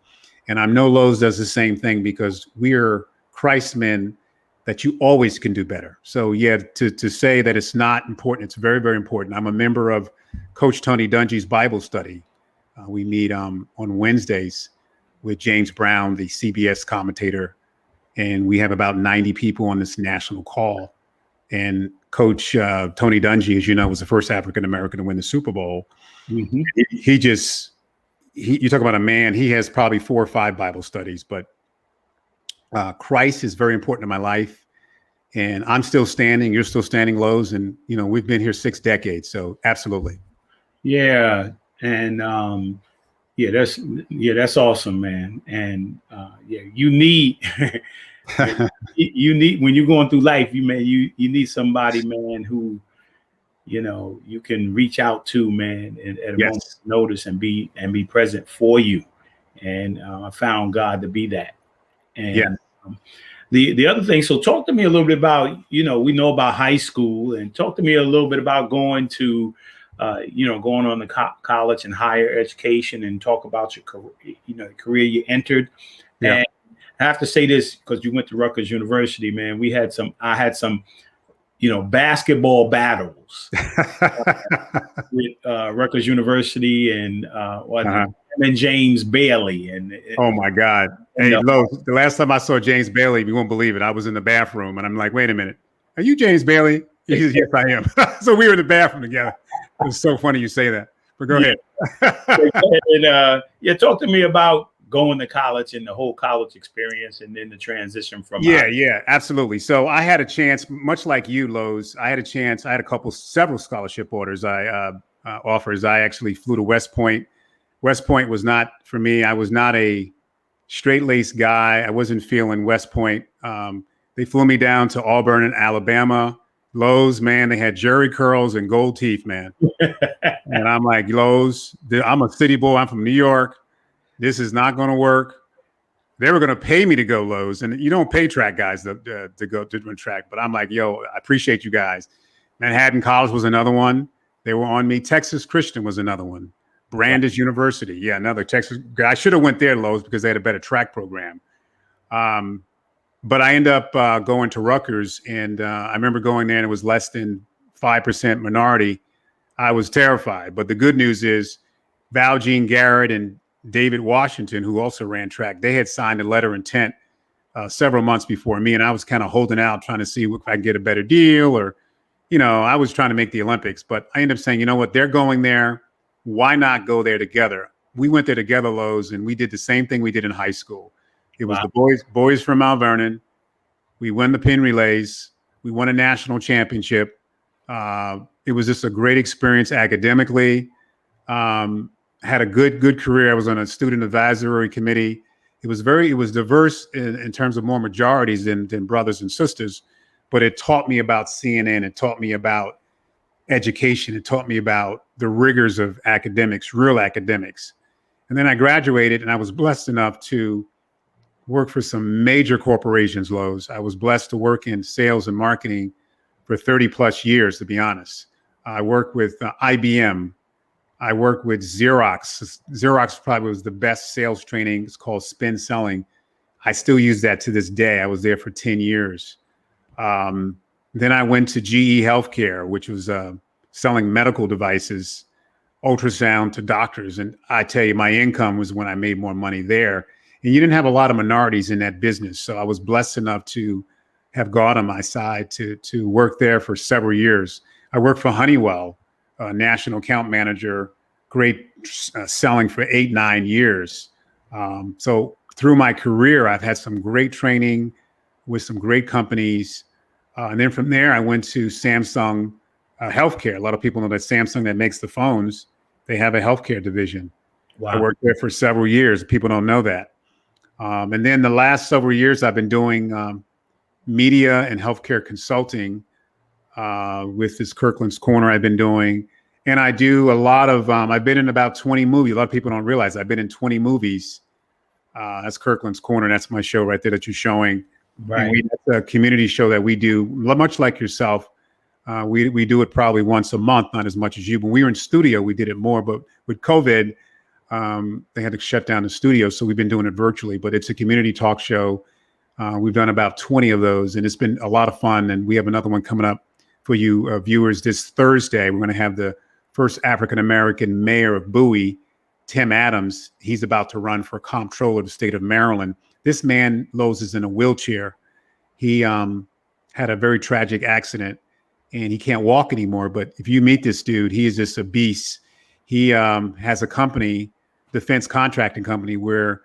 And I know Lowe's does the same thing because we're Christ men that you always can do better. So yeah, to say that it's not important, it's very, very important. I'm a member of Coach Tony Dungy's Bible study. We meet on Wednesdays with James Brown, the CBS commentator, and we have about 90 people on this national call. And Coach Tony Dungy, as you know, was the first African-American to win the Super Bowl. Mm-hmm. You talk about a man, he has probably 4 or 5 Bible studies, but Christ is very important in my life. And I'm still standing, you're still standing, Lowe's. And, we've been here 6 decades. So absolutely. Yeah. And that's awesome, man. And you need when you're going through life, you need somebody, man, who you can reach out to, man, at a moment's notice and be present for you. And I found God to be that. And the other thing, so talk to me a little bit about, we know about high school, and talk to me a little bit about going to going on the college and higher education, and talk about your career, career you entered. Yeah. And I have to say this because you went to Rutgers University, man. I had some, basketball battles with Rutgers University and James Bailey. And oh my God. Hey, Lo, the last time I saw James Bailey, you won't believe it. I was in the bathroom and I'm like, wait a minute. Are you James Bailey? Yes, I am. So we were in the bathroom together. It's so funny you say that, but go ahead. And talk to me about going to college and the whole college experience, and then the transition from. Yeah, absolutely. So I had a chance, much like you, Lowe's. I had several scholarship offers. I actually flew to West Point. West Point was not for me. I was not a straight-laced guy. I wasn't feeling West Point. They flew me down to Auburn in Alabama. Lowe's, man, they had jerry curls and gold teeth, man. And I'm like, Lowe's, I'm a city boy. I'm from New York. This is not going to work. They were going to pay me to go Lowe's, and you don't pay track guys to go to run track. But I'm like, yo, I appreciate you guys. Manhattan College was another one. They were on me. Texas Christian was another one. Brandeis University, yeah, another Texas. I should have went there, Lowe's, because they had a better track program. But I ended up going to Rutgers, and I remember going there, and it was less than 5% minority. I was terrified. But the good news is, Val Jean Garrett and David Washington, who also ran track, they had signed a letter of intent several months before me, and I was kind of holding out, trying to see if I could get a better deal, or, I was trying to make the Olympics. But I ended up saying, you know what, they're going there. Why not go there together? We went there together, Lowe's, and we did the same thing we did in high school. It was the boys from Mount Vernon. We won the pin relays. We won a national championship. It was just a great experience academically. Had a good career. I was on a student advisory committee. It was diverse in terms of more majorities than brothers and sisters, but it taught me about CNN. It taught me about education. It taught me about the rigors of academics, real academics. And then I graduated, and I was blessed enough to work for some major corporations, Lowe's. I was blessed to work in sales and marketing for 30 plus years, to be honest. I worked with IBM. I worked with Xerox. Xerox probably was the best sales training. It's called spin selling. I still use that to this day. I was there for 10 years. Then I went to GE Healthcare, which was selling medical devices, ultrasound to doctors. And I tell you, my income was when I made more money there. And you didn't have a lot of minorities in that business. So I was blessed enough to have God on my side to work there for several years. I worked for Honeywell, national account manager, great selling for 8-9 years. So through my career, I've had some great training with some great companies. And then from there, I went to Samsung Healthcare. A lot of people know that Samsung, that makes the phones, they have a healthcare division. Wow. I worked there for several years. People don't know that. And then the last several years, I've been doing media and healthcare consulting with this Kirkland's Corner I've been doing. And I do a lot of, I've been in about 20 movies. A lot of people don't realize I've been in 20 movies. That's Kirkland's Corner. That's my show right there that you're showing. Right. That's a community show that we do, much like yourself. We do it probably once a month, not as much as you. When we were in studio, we did it more. But with COVID, they had to shut down the studio. So we've been doing it virtually. But it's a community talk show. We've done about 20 of those, and it's been a lot of fun. And we have another one coming up for you viewers this Thursday. We're going to have the first African-American mayor of Bowie, Tim Adams. He's about to run for comptroller of the state of Maryland. This man, Lowe's, is in a wheelchair. He had a very tragic accident, and he can't walk anymore. But if you meet this dude, he is just a beast. He has a company, defense contracting company, where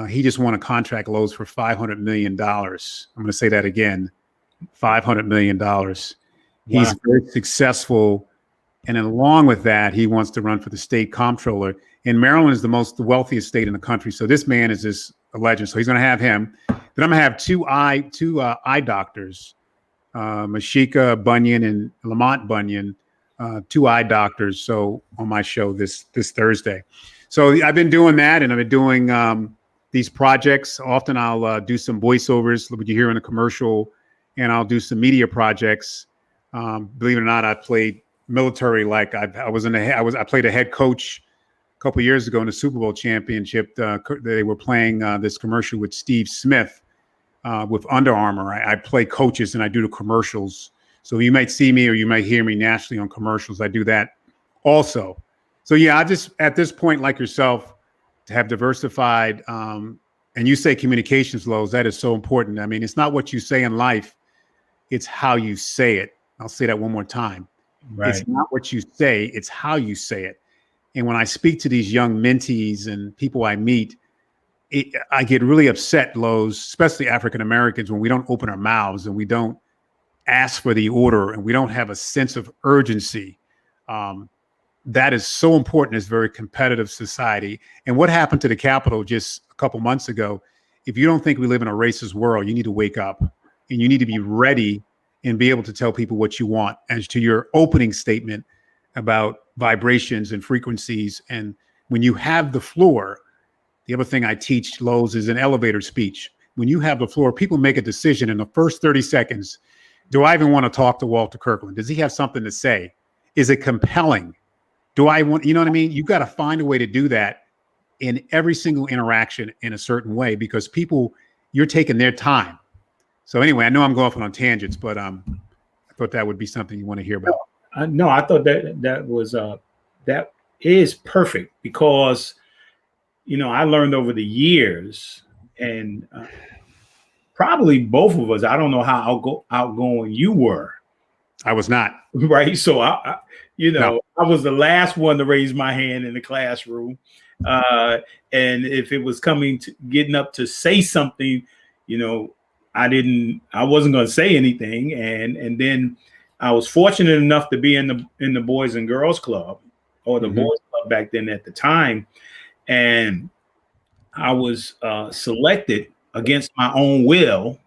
he just won a contract, Lowe's, for $500 million. I'm going to say that again, $500 million. He's very successful. And along with that, he wants to run for the state comptroller. And Maryland is the wealthiest state in the country. So this man is just a legend. So he's going to have him. Then I'm going to have two eye doctors, Mashika Bunyan and Lamont Bunyan, two eye doctors. So on my show this Thursday. So I've been doing that, and I've been doing these projects. Often I'll do some voiceovers, what you hear in a commercial, and I'll do some media projects. Believe it or not, I played military. Like I played a head coach a couple of years ago in the Super Bowl championship. They were playing this commercial with Steve Smith with Under Armour. I play coaches and I do the commercials. So you might see me or you might hear me nationally on commercials. I do that also. So yeah, I just, at this point, like yourself, to have diversified, and you say communications, Lowe's, that is so important. I mean, it's not what you say in life, it's how you say it. I'll say that one more time. Right. It's not what you say, it's how you say it. And when I speak to these young mentees and people I meet, I get really upset, Lowe's, especially African Americans, when we don't open our mouths and we don't ask for the order and we don't have a sense of urgency. That is so important in this very competitive society. And what happened to the Capitol just a couple months ago, if you don't think we live in a racist world, you need to wake up and you need to be ready and be able to tell people what you want. As to your opening statement about vibrations and frequencies, and when you have the floor, The other thing I teach, Lowe's, is an elevator speech. When you have the floor, people make a decision in the first 30 seconds. Do I even want to talk to Walter Kirkland? Does he have something to say? Is it compelling? Do I want, you know what I mean? You got to find a way to do that in every single interaction in a certain way, because people, you're taking their time. So anyway, I know I'm going off on tangents, but I thought that would be something you want to hear about. No, I thought that is perfect, because I learned over the years, and probably both of us, I don't know how outgoing you were. I was not. Right. So I was the last one to raise my hand in the classroom. And if it was getting up to say something, I wasn't going to say anything. And then I was fortunate enough to be in the Boys and Girls Club, or the Boys Club back then at the time. And I was selected against my own will,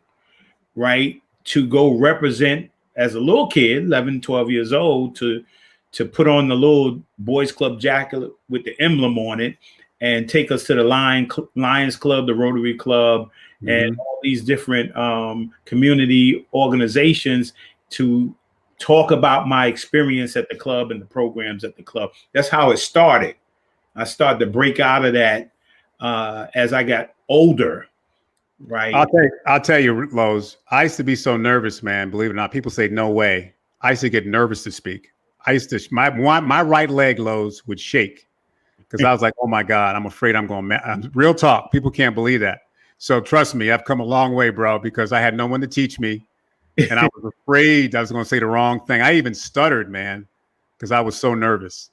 right, to go represent, as a little kid, 11, 12 years old, to put on the little Boys Club jacket with the emblem on it and take us to the Lions Club, the Rotary Club, and all these different community organizations to talk about my experience at the club and the programs at the club. That's how it started. I started to break out of that as I got older. Right. I'll tell you, Lowe's, I used to be so nervous, man. Believe it or not, people say no way. I used to get nervous to speak. I used to, my right leg, Lowe's, would shake, because I was like, oh my God, I'm afraid I'm going to, real talk. People can't believe that. So trust me, I've come a long way, bro, because I had no one to teach me. And I was afraid I was going to say the wrong thing. I even stuttered, man, because I was so nervous.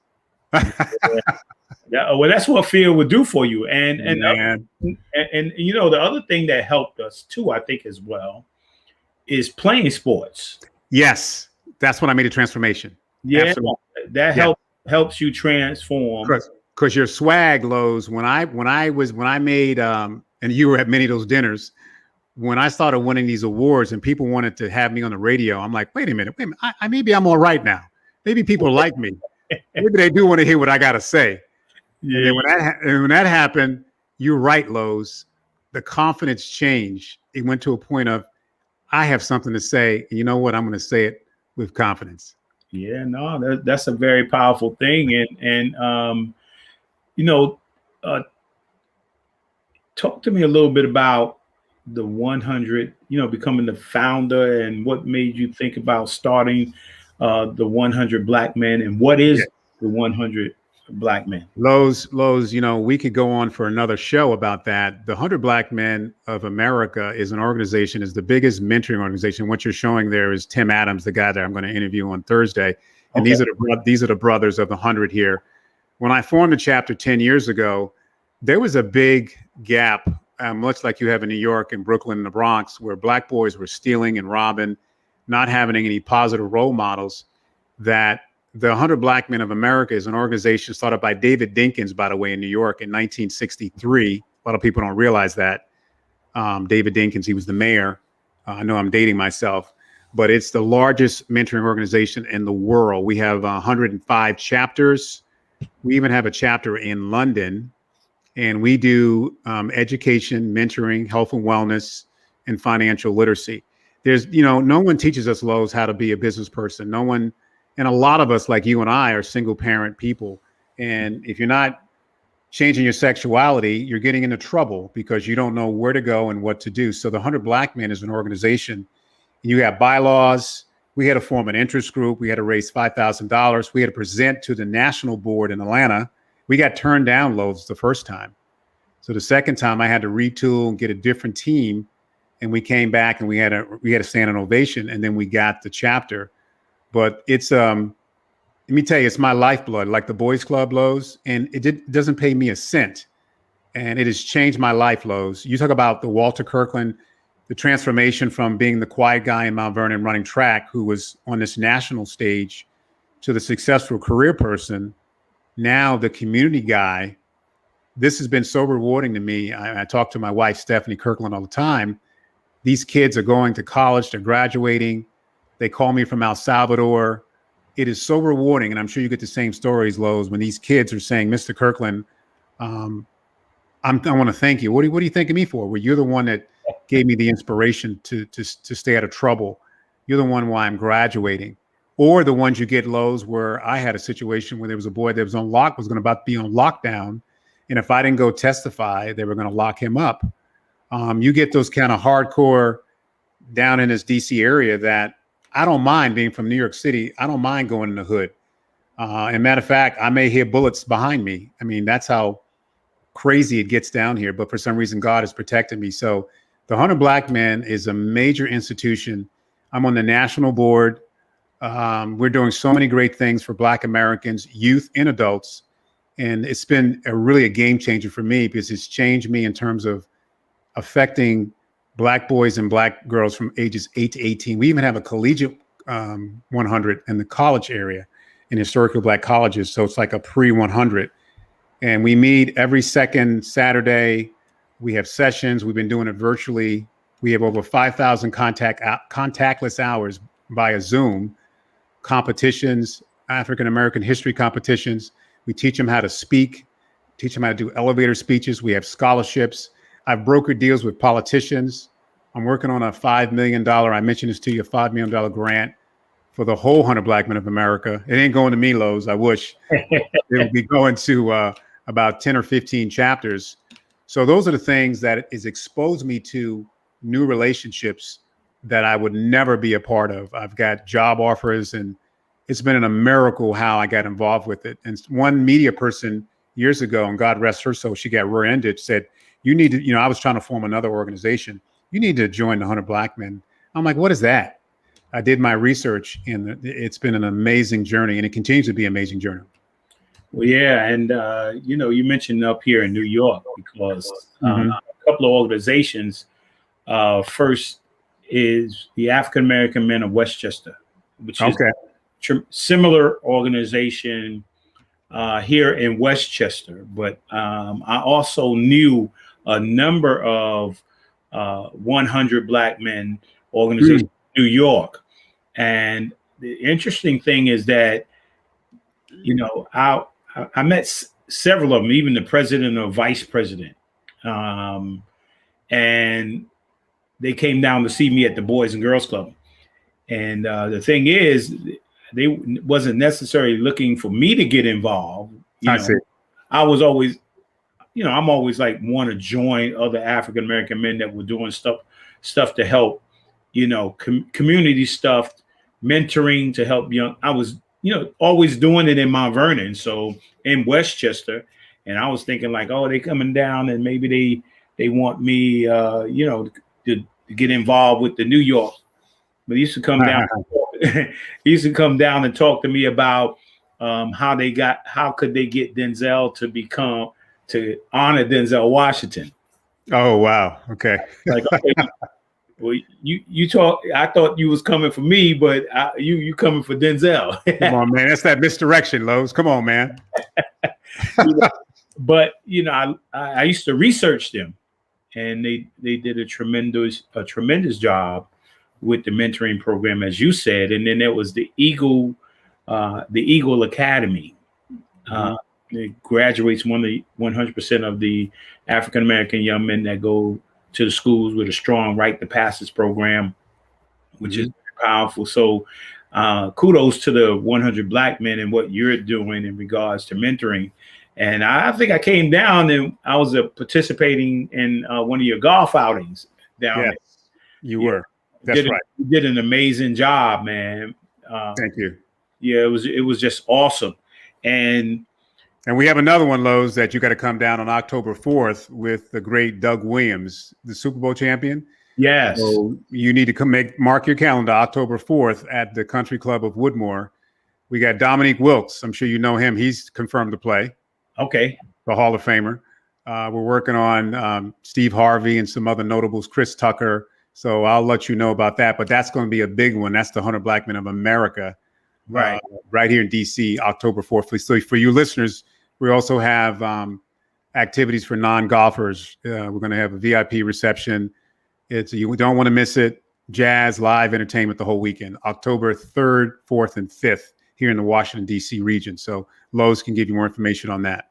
Yeah, well, that's what fear would do for you. And the other thing that helped us too, I think, as well, is playing sports. Yes, that's when I made a transformation. Yeah, absolutely. That helps you transform. Because your swag, Lowe's, when I made and you were at many of those dinners, when I started winning these awards and people wanted to have me on the radio, I'm like, wait a minute, maybe I'm all right now. Maybe people like me. Maybe they do want to hear what I got to say. Yeah. And then when that happened, you're right, Lowe's. The confidence changed. It went to a point of, I have something to say. And you know what? I'm going to say it with confidence. Yeah, no, that's a very powerful thing. And talk to me a little bit about the 100, becoming the founder, and what made you think about starting the 100 Black Men, and what is the 100 Black Men? Lowe's, we could go on for another show about that. The 100 Black Men of America is an organization, is the biggest mentoring organization. What you're showing there is Tim Adams, the guy that I'm going to interview on Thursday. And these are the brothers of the 100 here. When I formed the chapter 10 years ago, there was a big gap, much like you have in New York and Brooklyn and the Bronx, where Black boys were stealing and robbing, not having any positive role models. That the 100 Black Men of America is an organization started by David Dinkins, by the way, in New York in 1963. A lot of people don't realize that. David Dinkins, he was the mayor. I know I'm dating myself, but it's the largest mentoring organization in the world. We have 105 chapters. We even have a chapter in London, and we do education, mentoring, health and wellness, and financial literacy. There's, no one teaches us, Lowe's, how to be a business person. No one. And a lot of us, like you and I, are single parent people. And if you're not changing your sexuality, you're getting into trouble because you don't know where to go and what to do. So the 100 Black Men is an organization. You have bylaws. We had to form an interest group. We had to raise $5,000. We had to present to the national board in Atlanta. We got turned down, Lowe's, the first time. So the second time I had to retool and get a different team. And we came back and we had a standing ovation, and then we got the chapter. But it's, let me tell you, it's my lifeblood, like the Boys Club, Lowe's, and it doesn't pay me a cent. And it has changed my life, Lowe's. You talk about the Walter Kirkland, the transformation from being the quiet guy in Mount Vernon running track, who was on this national stage, to the successful career person, now the community guy. This has been so rewarding to me. I talk to my wife, Stephanie Kirkland, all the time. These kids are going to college, they're graduating. They call me from El Salvador. It is so rewarding. And I'm sure you get the same stories, Lowe's, when these kids are saying, Mr. Kirkland, I I want to thank you. What do you thank me for? Well, you're the one that gave me the inspiration to stay out of trouble. You're the one why I'm graduating. Or the ones you get, Lowe's, where I had a situation where there was a boy that was was going to be on lockdown. And if I didn't go testify, they were going to lock him up. You get those kind of hardcore down in this DC area that I don't mind being from New York City. I don't mind going in the hood. And matter of fact, I may hear bullets behind me. I mean, that's how crazy it gets down here. But for some reason, God has protected me. So the 100 Black Men is a major institution. I'm on the national board. We're doing so many great things for Black Americans, youth and adults. And it's been really a game changer for me because it's changed me in terms of affecting Black boys and Black girls from ages 8 to 18. We even have a collegiate 100 in the college area in historically Black colleges. So it's like a pre-100. And we meet every second Saturday. We have sessions. We've been doing it virtually. We have over 5,000 contactless hours via Zoom, competitions, African-American history competitions. We teach them how to speak, teach them how to do elevator speeches. We have scholarships. I've brokered deals with politicians. I'm working on a $5 million, I mentioned this to you, a $5 million grant for the whole 100 Black Men of America. It ain't going to me, Lowe's. I wish. It'll be going to about 10 or 15 chapters. So those are the things that has exposed me to new relationships that I would never be a part of. I've got job offers, and it's been a miracle how I got involved with it. And one media person years ago, and God rest her soul, she got rear-ended, said, you need to, I was trying to form another organization. You need to join the 100 Black Men. I'm like, what is that? I did my research, and it's been an amazing journey, and it continues to be an amazing journey. Well, yeah. And, you mentioned up here in New York, because a couple of organizations, first is the African American Men of Westchester, which is a similar organization here in Westchester. But I also knew a number of 100 Black Men organizations in New York. And the interesting thing is that, I met several of them, even the president or vice president. And they came down to see me at the Boys and Girls Club. And the thing is, they wasn't necessarily looking for me to get involved. I see. I was always, I'm always like want to join other African American men that were doing stuff to help, community stuff, mentoring to help young. I was, always doing it in Mount Vernon, so in Westchester, and I was thinking like, oh, they coming down and maybe they want me, to get involved with the New York. But he used to come down. He used to come down and talk to me about how could they get Denzel to honor Denzel Washington. Oh wow, okay. Like, okay, well, you talk. I thought you was coming for me, but you coming for Denzel. Come on, man. That's that misdirection, Lowe's. Come on, man. But I used to research them, and they did a tremendous job with the mentoring program, as you said. And then there was the Eagle Academy. It graduates 100% of the African American young men that go to the schools with a strong right to passage program, which is powerful. So kudos to the 100 Black Men and what you're doing in regards to mentoring. And I think I came down and I was participating in one of your golf outings down there. You were. That's right. You did an amazing job, man. Thank you. Yeah, it was just awesome. And we have another one, Lowe's, that you got to come down on October 4th with the great Doug Williams, the Super Bowl champion. Yes. So you need to mark your calendar, October 4th at the Country Club of Woodmore. We got Dominique Wilkes. I'm sure you know him. He's confirmed to play. Okay. The Hall of Famer. We're working on Steve Harvey and some other notables, Chris Tucker. So I'll let you know about that. But that's going to be a big one. That's the 100 Black Men of America. Right. Right here in DC, October 4th. So for you listeners, we also have activities for non-golfers. We're going to have a VIP reception. You don't want to miss it. Jazz, live entertainment the whole weekend, October 3rd, 4th, and 5th here in the Washington, D.C. region. So Lowe's can give you more information on that.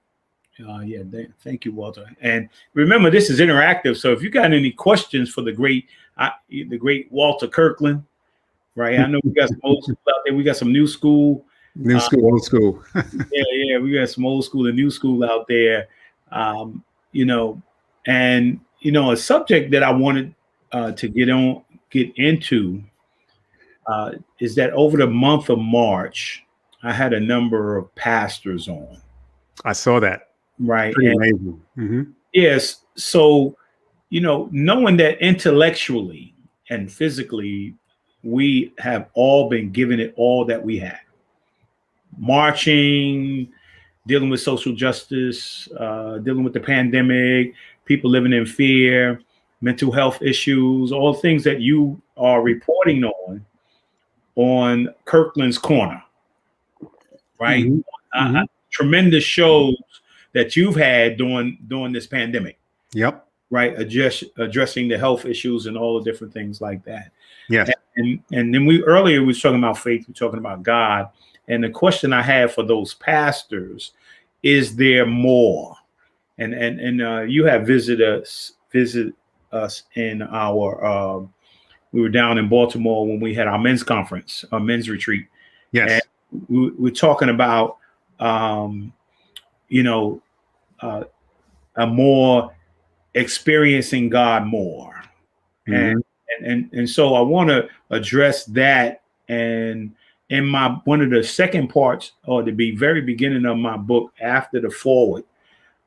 Thank you, Walter. And remember, this is interactive. So if you got any questions for the great Walter Kirkland, right? I know we got some old school out there. We got some new school. Old school. Yeah. We got some old school and new school out there. A subject that I wanted to get into is that over the month of March, I had a number of pastors on. I saw that. Right. Pretty amazing. Mm-hmm. Yes. So, knowing that intellectually and physically, we have all been given it all that we have. Marching, dealing with social justice, dealing with the pandemic, people living in fear, mental health issues, all things that you are reporting on Kirkland's Corner, right? Mm-hmm. Tremendous shows that you've had during this pandemic. Yep. Right. Addressing the health issues and all the different things like that. Yes. And then we were talking about faith, we're talking about God. And the question I have for those pastors, is there more? And you have visited us in our we were down in Baltimore when we had our men's conference, our men's retreat. Yes. And we're talking about a more experiencing God more. Mm-hmm. And so I want to address that. And in one of the second parts, or the very beginning of my book, after the forward,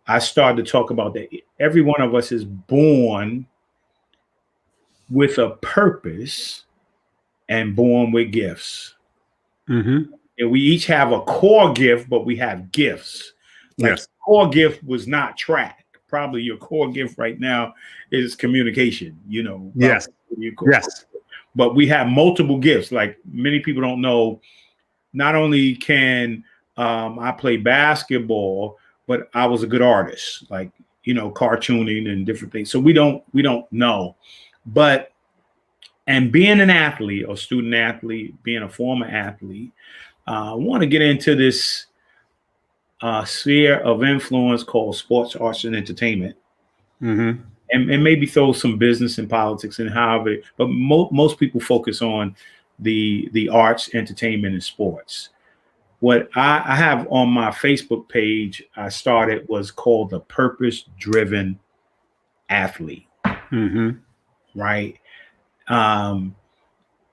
I started to talk about that every one of us is born with a purpose and born with gifts. Mm-hmm. And we each have a core gift, but we have gifts. Yes. Core gift was not track. Probably your core gift right now is communication, Yes. Yes. But we have multiple gifts. Like many people don't know, not only can I play basketball, but I was a good artist, like, cartooning and different things. So we don't know. But, and being an athlete or student athlete, being a former athlete, I want to get into this sphere of influence called sports, arts, and entertainment. Mm-hmm. And maybe throw some business and politics and however, but most people focus on the arts, entertainment, and sports. What I have on my Facebook page I started was called the Purpose-Driven Athlete. Mm-hmm. Right. I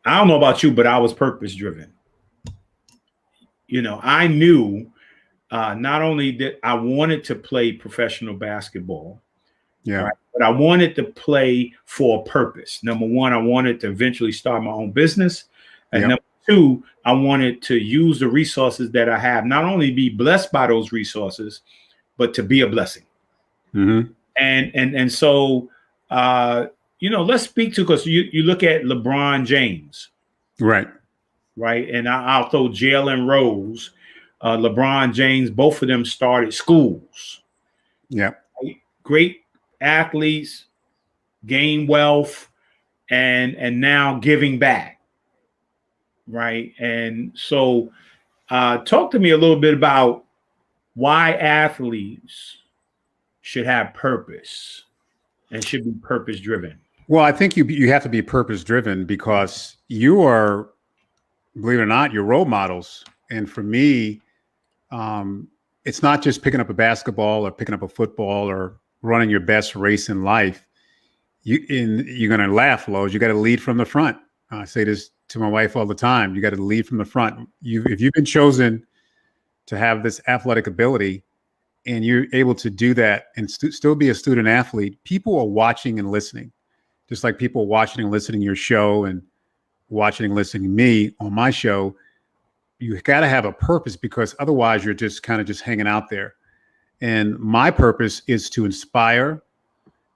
don't know about you, but I was purpose-driven. I knew not only that I wanted to play professional basketball, right, but I wanted to play for a purpose. Number one, I wanted to eventually start my own business. And number two, I wanted to use the resources that I have, not only be blessed by those resources, but to be a blessing. Mm-hmm. And so, let's speak to, because you look at LeBron James. Right. Right. And I'll throw Jalen Rose, LeBron James, both of them started schools. Yeah. Great athletes, gain wealth, and now giving back. Right. And so talk to me a little bit about why athletes should have purpose and should be purpose driven. Well, I think you have to be purpose driven because you are, believe it or not, you're role models. And for me, it's not just picking up a basketball or picking up a football or running your best race in life. You're going to laugh, Lowe's. You got to lead from the front. I say this to my wife all the time. You got to lead from the front. If you've been chosen to have this athletic ability and you're able to do that and still be a student athlete, people are watching and listening, just like people are watching and listening to your show and watching and listening to me on my show. You got to have a purpose because otherwise you're just kind of just hanging out there. And my purpose is to inspire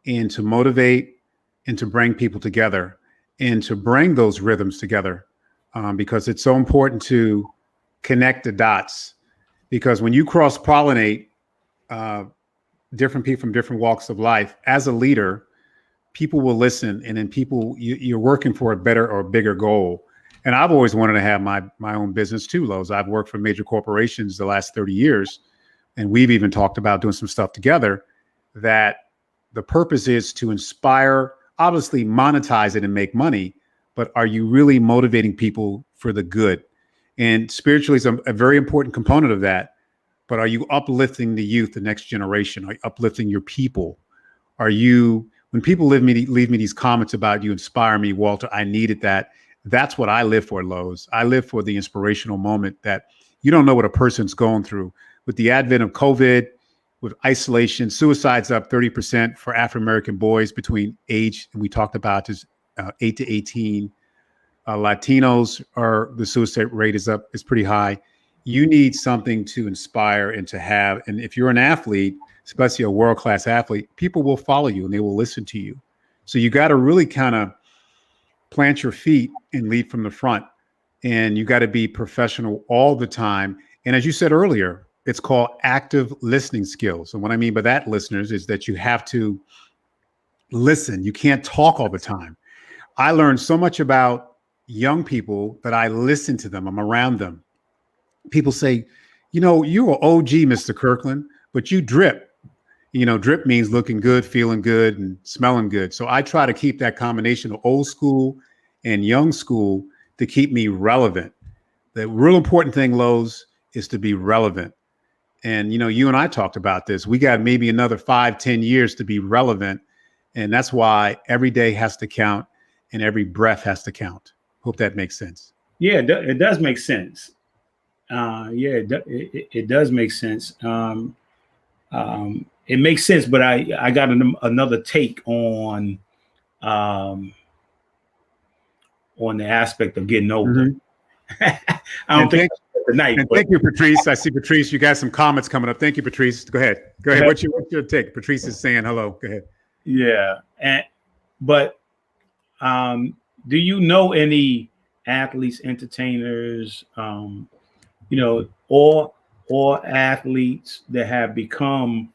and to motivate and to bring people together and to bring those rhythms together because it's so important to connect the dots. Because when you cross-pollinate different people from different walks of life, as a leader, people will listen, and then you're working for a better or bigger goal. And I've always wanted to have my own business too, Lowe's. I've worked for major corporations the last 30 years, and we've even talked about doing some stuff together, that the purpose is to inspire, obviously monetize it and make money, but are you really motivating people for the good? And spiritually is a very important component of that. But are you uplifting the youth, the next generation? Are you uplifting your people? Are you, when people leave me these comments about you inspire me, Walter, I needed that. That's what I live for, Lowe's. I live for the inspirational moment that you don't know what a person's going through. With the advent of COVID, with isolation, suicide's up 30% for African-American boys between age, and we talked about this, 8 to 18. Latinos the suicide rate is pretty high. You need something to inspire and to have. And if you're an athlete, especially a world-class athlete, people will follow you and they will listen to you. So you got to really kind of plant your feet and lead from the front. And you got to be professional all the time. And as you said earlier, it's called active listening skills. And what I mean by that, listeners, is that you have to listen. You can't talk all the time. I learned so much about young people that I listen to them. I'm around them. People say, you're an OG, Mr. Kirkland, but you drip. Drip means looking good, feeling good, and smelling good. So I try to keep that combination of old school and young school to keep me relevant. The real important thing, Lowe's, is to be relevant. And, you and I talked about this. We got maybe another 5-10 years to be relevant. And that's why every day has to count and every breath has to count. Hope that makes sense. Yeah, it does make sense. It does make sense. It makes sense, but I got another take on the aspect of getting older. Mm-hmm. I don't think tonight. Thank you, Patrice. I see Patrice. You got some comments coming up. Thank you, Patrice. Go ahead. What's your take? Patrice is saying hello. Go ahead. Yeah, but do you know any athletes, entertainers, or athletes that have become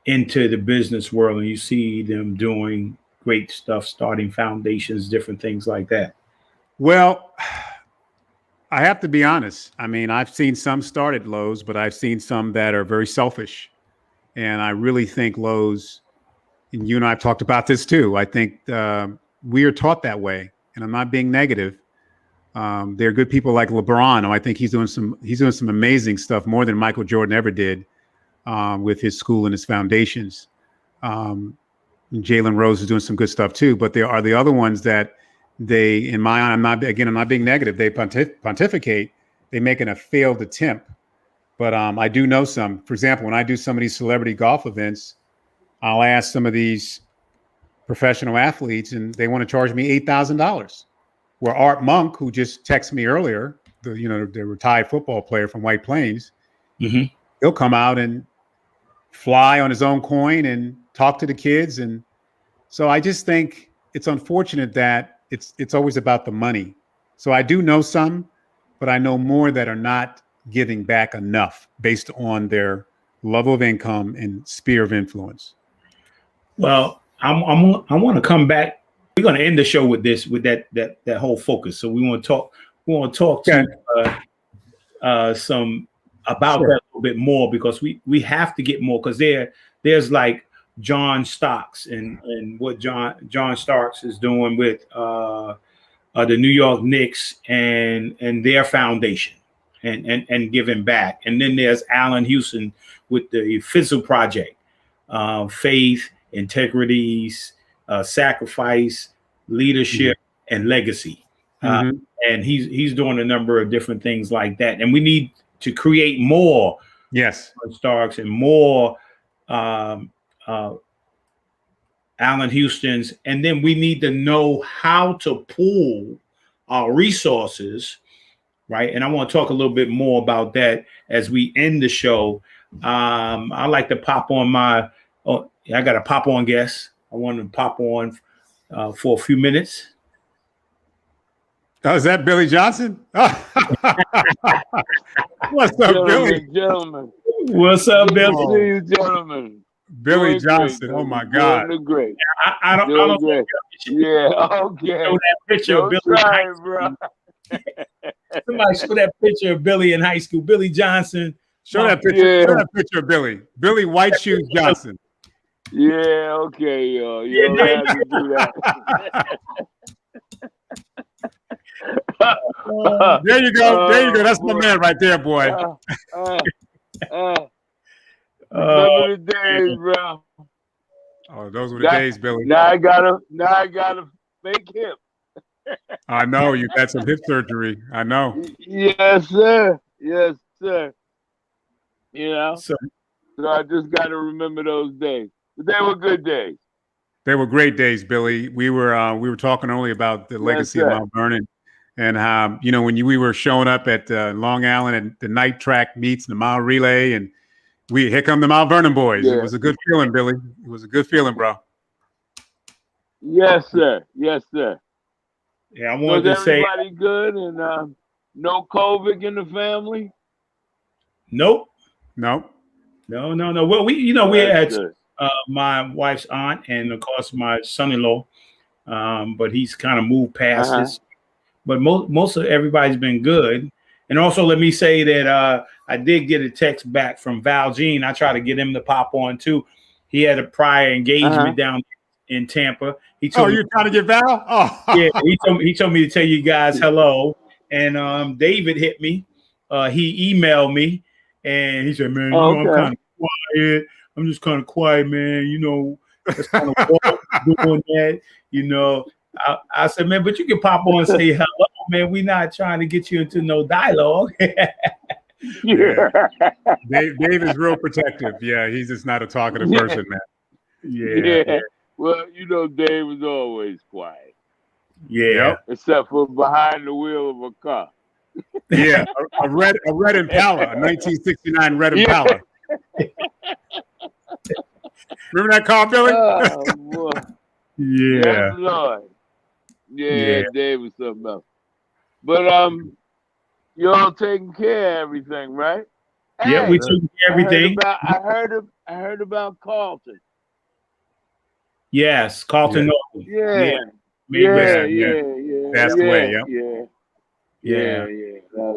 into the business world, and you see them doing great stuff, starting foundations, different things like that? Well, I have to be honest. I mean, I've seen some start at Lowe's, but I've seen some that are very selfish. And I really think Lowe's, and you and I have talked about this too, I think we are taught that way. And I'm not being negative. There are good people like LeBron. I think he's doing some amazing stuff, more than Michael Jordan ever did, with his school and his foundations. Jalen Rose is doing some good stuff too. But there are the other ones that in my eye, I'm not being negative. They pontificate. They make a failed attempt. But I do know some. For example, when I do some of these celebrity golf events, I'll ask some of these professional athletes, and they want to charge me $8,000. Where Art Monk, who just texted me earlier, the retired football player from White Plains, mm-hmm. He'll come out and fly on his own coin and talk to the kids. And so I just think it's unfortunate that it's always about the money. So I do know some, but I know more that are not giving back enough based on their level of income and sphere of influence. Well, I want to come back. We're going to end the show with that whole focus. So we want to talk to some about that a little bit more, because we have to get more, because there's like John Starks and what John Starks is doing with the New York Knicks and their foundation and giving back. And then there's Allen Houston with the Fizzle Project, faith, integrities, sacrifice, leadership, and legacy. Mm-hmm. And he's doing a number of different things like that. And we need to create more Starks and more Allen Houstons. And then we need to know how to pool our resources, right? And I want to talk a little bit more about that as we end the show. I like to pop on I got a pop on guest. I want to pop on for a few minutes. Oh, is that Billy Johnson? What's up, Billy? Gentlemen. What's up, Billy? Good to see you, gentlemen. Billy Doing Johnson. great, Oh my God. Doing great. I don't great. Yeah. Okay. Show that picture Don't of Billy. try, bro. Somebody show that picture of Billy in high school. Billy Johnson, Show that picture. Show that picture of Billy. Billy White Shoes Johnson. Yeah, okay, yo. You don't have to do that. There you go. There you go. That's my man right there, boy. Remember the days, bro. Oh, those were the days, Billy. Now I gotta fake hip. I know you've had some hip surgery. I know. Yes, sir. Yes, sir. You know. So I just gotta remember those days. But they were good days. They were great days, Billy. We were talking earlier about the legacy of Mount Vernon, and when we were showing up at Long Island and the night track meets and the mile relay, and here come the Mount Vernon boys. Yeah. It was a good feeling, Billy. It was a good feeling, bro. Yes, sir. Yes, sir. Yeah, I wanted to say everybody good and no COVID in the family. Nope. No. Well, we had my wife's aunt and of course my son-in-law, but he's kind of moved past this. But most of everybody's been good. And also, let me say that I did get a text back from Val Jean. I tried to get him to pop on too. He had a prior engagement down in Tampa. He told you're trying to get Val? Oh, yeah. He told me to tell you guys hello. And David hit me. He emailed me, and he said, "Man, I'm kind of quiet. I'm just kind of quiet, man. That's kind of doing that. I said, man, but you can pop on and say hello, man. We're not trying to get you into no dialogue." Yeah. Dave is real protective. Yeah, he's just not a talkative person, man. Yeah. Well, Dave was always quiet. Yeah. Except for behind the wheel of a car. Yeah, a red Impala, a 1969 red Impala. Remember that car, Billy? Oh, boy. Yeah. Yes, Lord. Yeah, Dave was something else. But you all taking care of everything, right? Yeah, we took everything. I heard about Carlton. Yes, Carlton. Yeah. Passed away. Yeah.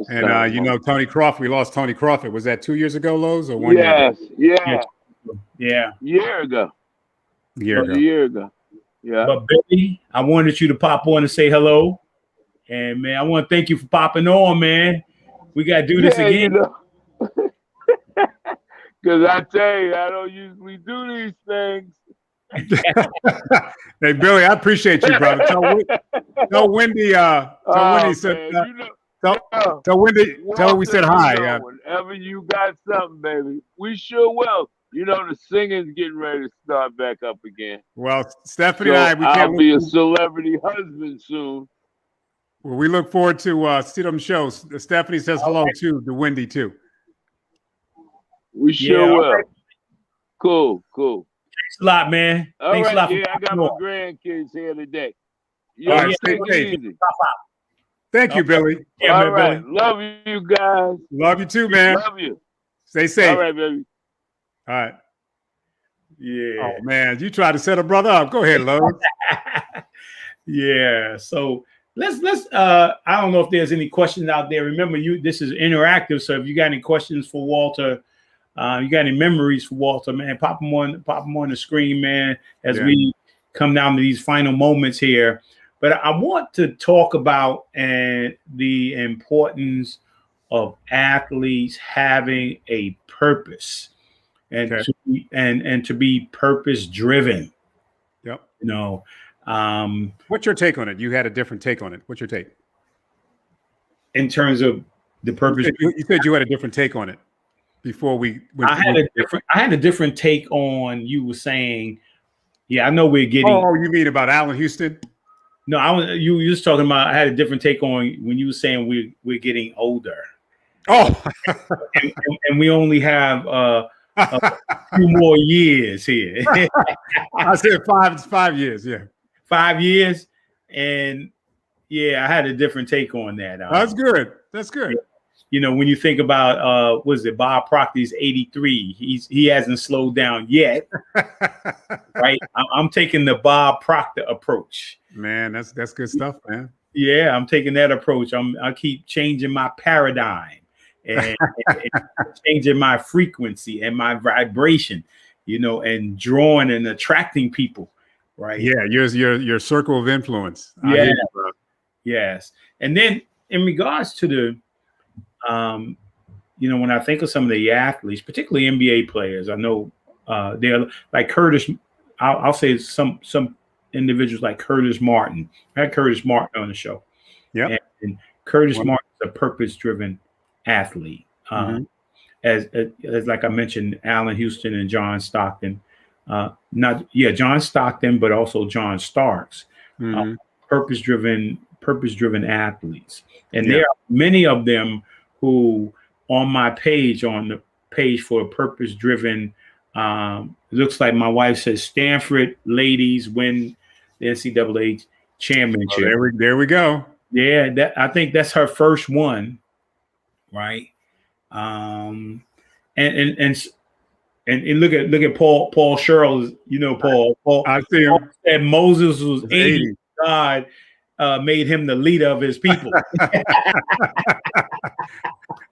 And Tony Crawford. We lost Tony Crawford. Was that 2 years ago, Lowe's, or 1 year? Yes. Yeah. A year ago. Yeah. But Billy, I wanted you to pop on and say hello. And man, I want to thank you for popping on, man. We gotta do this again. Because I tell you, I don't usually do these things. Hey Billy, I appreciate you, brother. Tell Wendy. Wendy said. Tell Wendy. Tell her we said hi. Whenever you got something, baby, we sure will. The singing's getting ready to start back up again. Well, Stephanie and I, I'll be a celebrity husband soon. Well, we look forward to see them shows. Stephanie says hello to Wendy too. We sure will. Right. Cool. Thanks a lot, man. Thanks a lot. Yeah, I got my grandkids here today. Stay safe. Thank you, Billy. All right. Billy. Love you guys. Love you too, man. Love you. Stay safe. All right, baby. All right. Yeah. Oh man, you tried to set a brother up. Go ahead, Lowe's. Yeah. So let's I don't know if there's any questions out there. Remember, this is interactive. So if you got any questions for Walter, you got any memories for Walter, man, pop them on the screen, man, as we come down to these final moments here. But I want to talk about the importance of athletes having a purpose and to be purpose driven. Yep. What's your take on it? You had a different take on it. What's your take? In terms of the purpose, you said you had a different take on it before we went. I had a different take on. You were saying, I know we're getting. Oh, you mean about Allen Houston? No, you were just talking about. I had a different take on when you were saying we're getting older. Oh, and we only have a few more years here. I said 5 years. Yeah, 5 years, and I had a different take on that. That's good. That's good. When you think about Bob Proctor's 83, he hasn't slowed down yet, right? I'm taking the Bob Proctor approach. Man, that's good stuff, man. Yeah, I'm taking that approach. I keep changing my paradigm, and changing my frequency and my vibration, and drawing and attracting people, right? Yeah, your circle of influence. Yeah, yes. And then in regards to the, when I think of some of the athletes, particularly NBA players, I know they're like Curtis. I'll say some individuals like Curtis Martin. I had Curtis Martin on the show. Yeah, and Curtis Martin is a purpose-driven athlete. As like I mentioned, Allen Houston and John Stockton. John Stockton, but also John Starks. Purpose-driven athletes, and there are many of them who on my page, on the page for Purpose-Driven. Looks like my wife says Stanford ladies win the NCAA championship. Oh, there we go. Yeah, I think that's her first one, right? And look at Paul Sherrill. Paul. I see him. Said Moses was 80. God made him the leader of his people.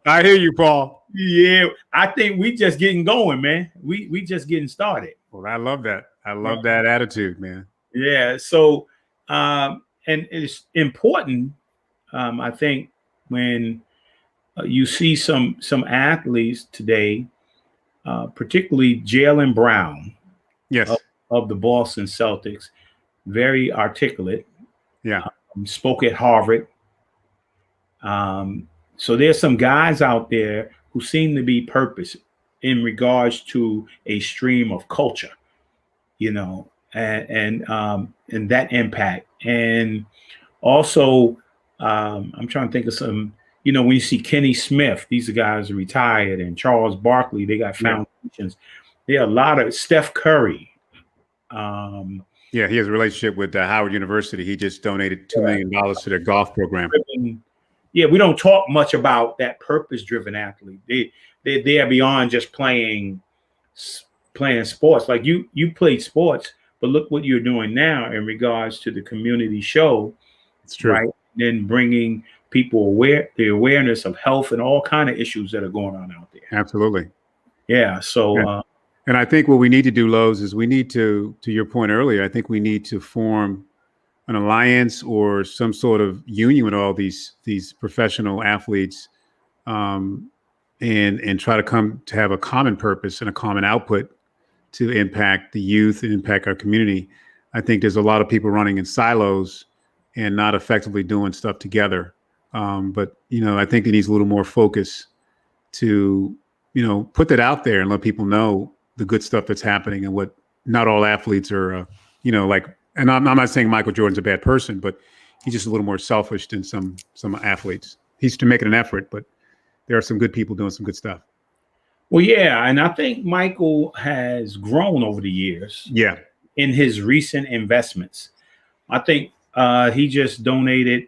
I hear you, Paul. Yeah, I think we just getting going, man. We just getting started. Well, I love that. I love that attitude, man. Yeah. So, and it's important, I think, when you see some athletes today, particularly Jaylen Brown, yes, of the Boston Celtics, very articulate. Yeah, spoke at Harvard. So there's some guys out there who seem to be purpose in regards to a stream of culture, and that impact. And also, I'm trying to think of some, when you see Kenny Smith, these are guys who retired, and Charles Barkley, they got foundations. There are a lot of Steph Curry. He has a relationship with Howard University. He just donated $2 million to their golf program. Yeah, we don't talk much about that purpose-driven athlete. They are beyond just playing sports. Like you played sports, but look what you're doing now in regards to the community show. It's true. Right? Then bringing people the awareness of health and all kind of issues that are going on out there. Absolutely. Yeah. So, and I think what we need to do, Lowe's, is we need to your point earlier, I think we need to form an alliance or some sort of union with all these professional athletes, and try to come to have a common purpose and a common output to impact the youth and impact our community. I think there's a lot of people running in silos and not effectively doing stuff together. But I think it needs a little more focus to, put that out there and let people know the good stuff that's happening and what not all athletes are, and I'm not saying Michael Jordan's a bad person, but he's just a little more selfish than some athletes. He's to make it an effort, but there are some good people doing some good stuff. Well, yeah, and I think Michael has grown over the years. Yeah, in his recent investments, I think he just donated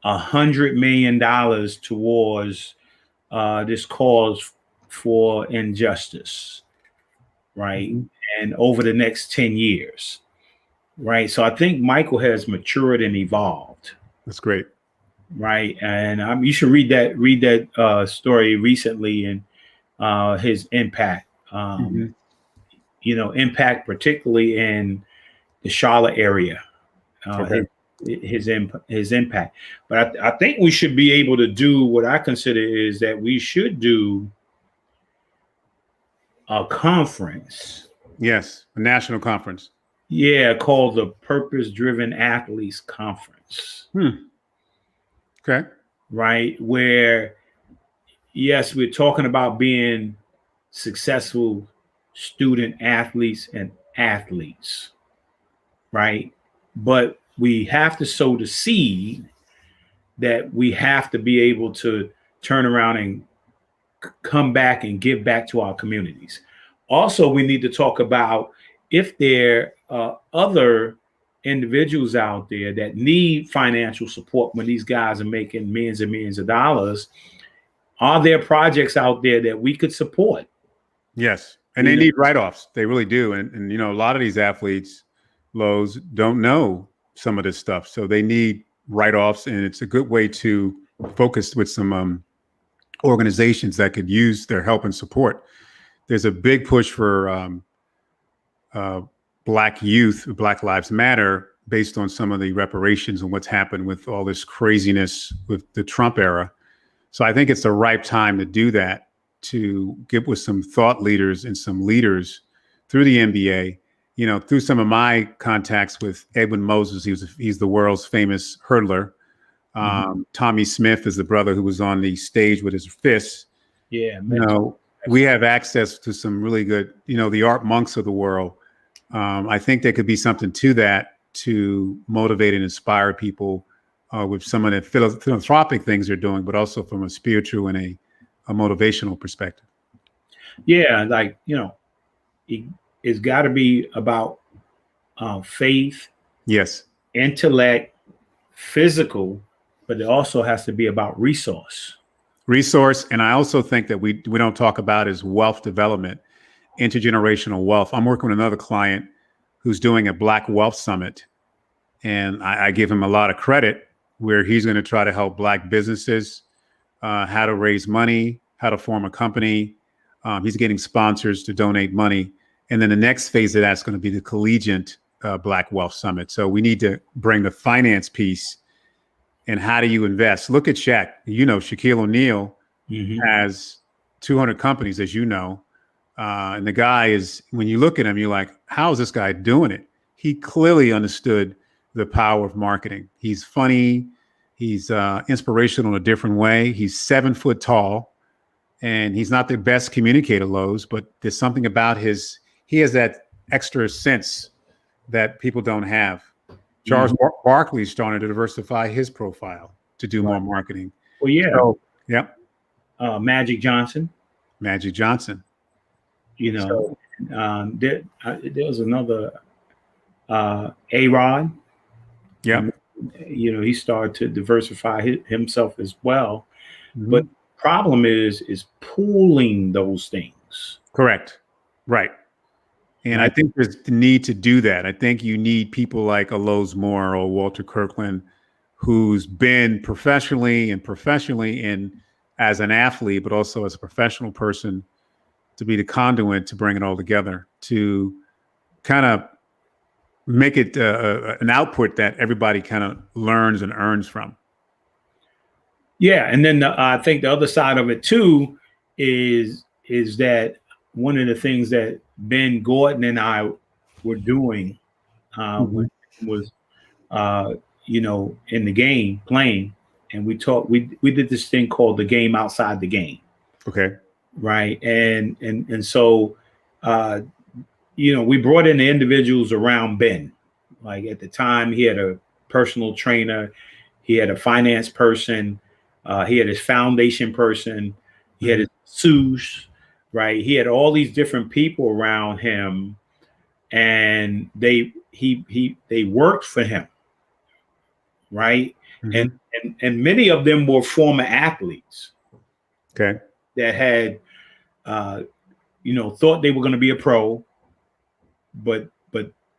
$100 million towards this cause for injustice, right? And over the next 10 years. Right. So I think Michael has matured and evolved. That's great. Right. And you should read that story recently and his impact, impact particularly in the Charlotte area, his impact. But I think we should be able to do what I consider is that we should do a conference. Yes. A national conference. Yeah, called the Purpose-Driven Athletes Conference. Okay. Right, where, yes, we're talking about being successful student athletes and athletes, right? But we have to sow the seed that we have to be able to turn around and come back and give back to our communities. Also, we need to talk about if there are other individuals out there that need financial support when these guys are making millions and millions of dollars, are there projects out there that we could support? Yes. And they need write-offs. They really do. And a lot of these athletes, Lowe's, don't know some of this stuff. So they need write-offs. And it's a good way to focus with some organizations that could use their help and support. There's a big push for Black youth, Black Lives Matter, based on some of the reparations and what's happened with all this craziness with the Trump era. So I think it's the ripe time to do that, to get with some thought leaders and some leaders through the NBA, you know, through some of my contacts with Edwin Moses. He's the world's famous hurdler. Tommy Smith is the brother who was on the stage with his fists. Yeah. You know, we have access to some really good, you know, the Art Monks of the world. I think there could be something to that, to motivate and inspire people with some of the philanthropic things they're doing, but also from a spiritual and a motivational perspective. Yeah, like, you know, it's got to be about faith, yes, intellect, physical, but it also has to be about resource. And I also think that we don't talk about is wealth development, intergenerational wealth. I'm working with another client who's doing a Black Wealth Summit, and I give him a lot of credit, where he's going to try to help Black businesses, how to raise money, how to form a company. He's getting sponsors to donate money. And then the next phase of that's going to be the collegiate Black Wealth Summit. So we need to bring the finance piece. And how do you invest? Look at Shaq. You know, Shaquille O'Neal has 200 companies, as you know. And the guy is, when you look at him, you're like, how is this guy doing it? He clearly understood the power of marketing. He's funny. He's inspirational in a different way. He's 7 foot tall, and he's not the best communicator, Lowe's, but there's something about he has that extra sense that people don't have. Charles Barkley started to diversify his profile to do more marketing. Well, yeah. So, yep. Magic Johnson. You know, there was another A-Rod. Yeah. You know, he started to diversify himself as well. But problem is pooling those things. Correct. Right. And I think there's the need to do that. I think you need people like a Lowe's Moore or Walter Kirkland, who's been professionally and as an athlete, but also as a professional person, to be the conduit to bring it all together, to kind of make it an output that everybody kind of learns and earns from. Yeah. And then I think the other side of it too is that one of the things that Ben Gordon and I were doing was, you know, in the game playing, and we did this thing called the game outside the game. Okay. Right. And so, you know, we brought in the individuals around Ben. Like at the time, he had a personal trainer, he had a finance person, he had his foundation person, he had his sous. Right. He had all these different people around him, and they worked for him. Right. And many of them were former athletes. Okay. That had, you know, thought they were going to be a pro, but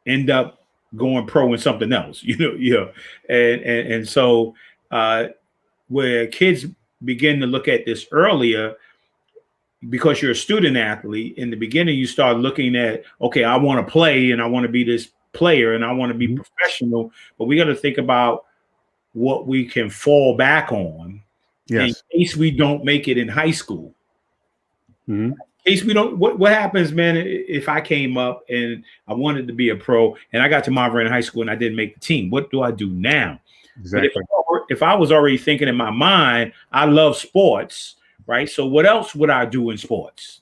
end up going pro in something else, you know, and so where kids begin to look at this earlier, because you're a student athlete, in the beginning, you start looking at, okay, I want to play and I want to be this player and I want to be professional, but we got to think about what we can fall back on in case we don't make it in high school. In case we don't, what happens, man, if I came up and I wanted to be a pro and I got to Marvin High School and I didn't make the team, what do I do now? Exactly. But if I was already thinking in my mind, I love sports, right? So what else would I do in sports?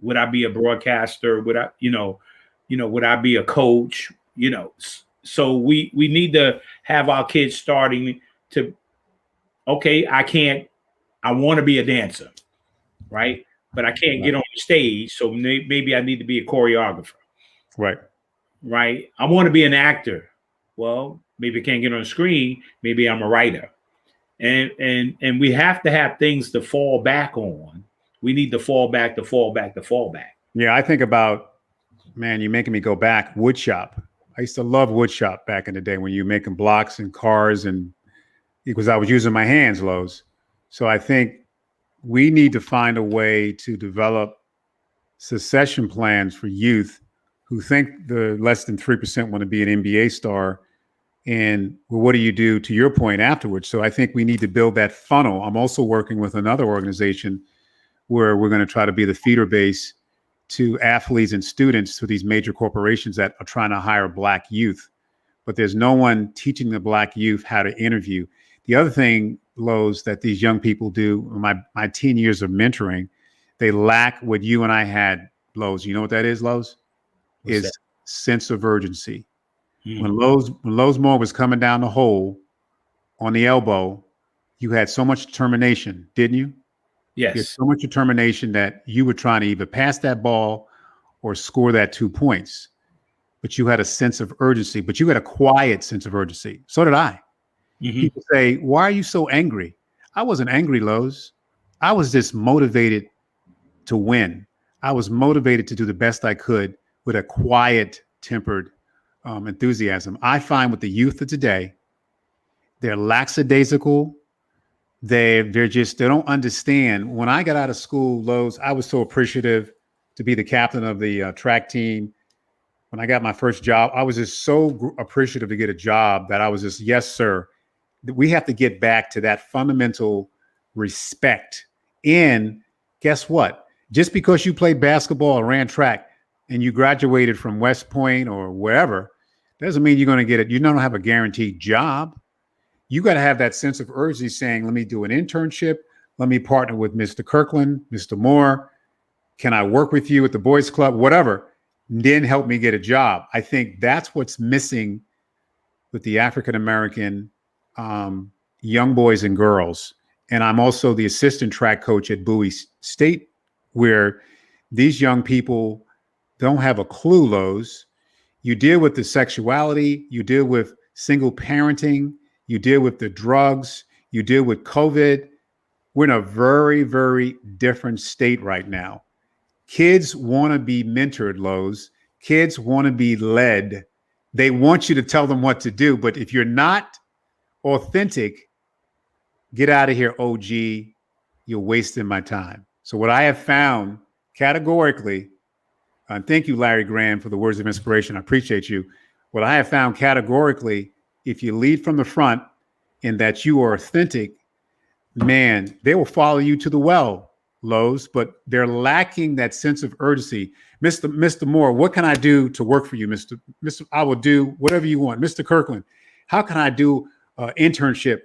Would I be a broadcaster? Would I, would I be a coach? You know, so we need to have our kids starting to, okay, I want to be a dancer, right? But I can't get on the stage, so maybe I need to be a choreographer. Right. Right. I want to be an actor. Well, maybe I can't get on the screen. Maybe I'm a writer. And we have to have things to fall back on. We need to fall back. Yeah, I think about, man, you're making me go back, woodshop. I used to love woodshop back in the day when you were making blocks and cars, and because I was using my hands, Lowe's. So I think we need to find a way to develop succession plans for youth who think the less than 3% want to be an NBA star. And well, what do you do, to your point, afterwards? So I think we need to build that funnel. I'm also working with another organization where we're going to try to be the feeder base to athletes and students to these major corporations that are trying to hire Black youth. But there's no one teaching the Black youth how to interview. The other thing, Lowe's, that these young people do, my teen years of mentoring, they lack what you and I had, Lowe's. You know what that is, Lowe's? What's is that? Sense of urgency. When Lowe's Moore was coming down the hole on the elbow, you had so much determination, didn't you? Yes. You had so much determination that you were trying to either pass that ball or score that 2 points. But you had a sense of urgency, but you had a quiet sense of urgency. So did I. People say, why are you so angry? I wasn't angry, Lowe's. I was just motivated to win. I was motivated to do the best I could with a quiet tempered enthusiasm. I find with the youth of today, they're lackadaisical. They don't understand. When I got out of school, Lowe's, I was so appreciative to be the captain of the track team. When I got my first job, I was just so appreciative to get a job that I was just, yes, sir. We have to get back to that fundamental respect. And guess what? Just because you played basketball or ran track and you graduated from West Point or wherever, doesn't mean you're going to get it. You don't have a guaranteed job. You got to have that sense of urgency saying, let me do an internship. Let me partner with Mr. Kirkland, Mr. Moore. Can I work with you at the Boys Club? Whatever. Then help me get a job. I think that's what's missing with the African-American young boys and girls. And I'm also the assistant track coach at Bowie State, where these young people don't have a clue, Lowe's. You deal with the sexuality, you deal with single parenting, you deal with the drugs, you deal with COVID. We're in a very, very different state right now. Kids want to be mentored, Lowe's. Kids want to be led. They want you to tell them what to do. But if you're not authentic, get out of here, OG. You're wasting my time. So what I have found categorically, and thank you, Larry Graham, for the words of inspiration. I appreciate you. What I have found categorically, if you lead from the front and that you are authentic, man, they will follow you to the well, Lowe's, but they're lacking that sense of urgency. Mr. Moore, what can I do to work for you, Mr. I will do whatever you want. Mr. Kirkland, how can I do an internship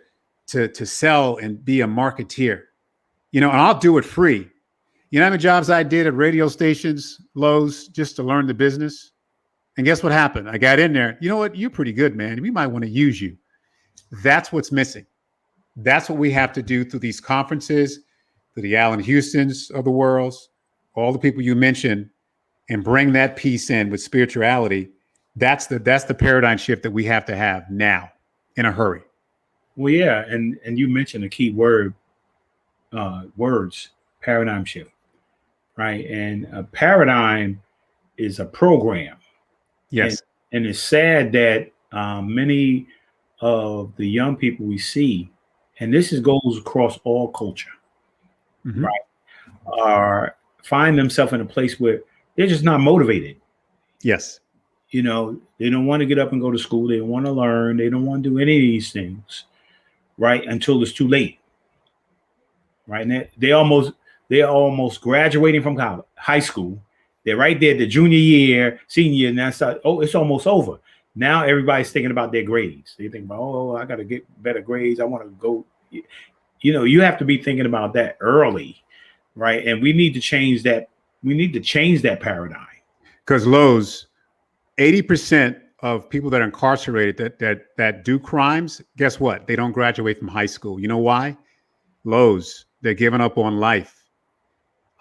to sell and be a marketeer? And I'll do it free. You know how many jobs I did at radio stations, Lowe's, just to learn the business? And guess what happened? I got in there. You know what? You're pretty good, man. We might want to use you. That's what's missing. That's what we have to do through these conferences, through the Allen Houstons of the world, all the people you mentioned, and bring that piece in with spirituality. That's the paradigm shift that we have to have now in a hurry. Well, yeah. And you mentioned a key word, paradigm shift. Right. And a paradigm is a program. Yes. And it's sad that many of the young people we see, and this goes across all culture, right, find themselves in a place where they're just not motivated. Yes. They don't want to get up and go to school. They don't want to learn. They don't want to do any of these things, right, until it's too late. Right. And they're almost graduating from college, high school. They're right there, the junior year, senior year, and that's it's almost over. Now everybody's thinking about their grades. They think about, I got to get better grades. I want to go. You have to be thinking about that early, right? And we need to change that. We need to change that paradigm. Because Lowe's, 80% of people that are incarcerated that do crimes, guess what? They don't graduate from high school. You know why? Lowe's, they're giving up on life.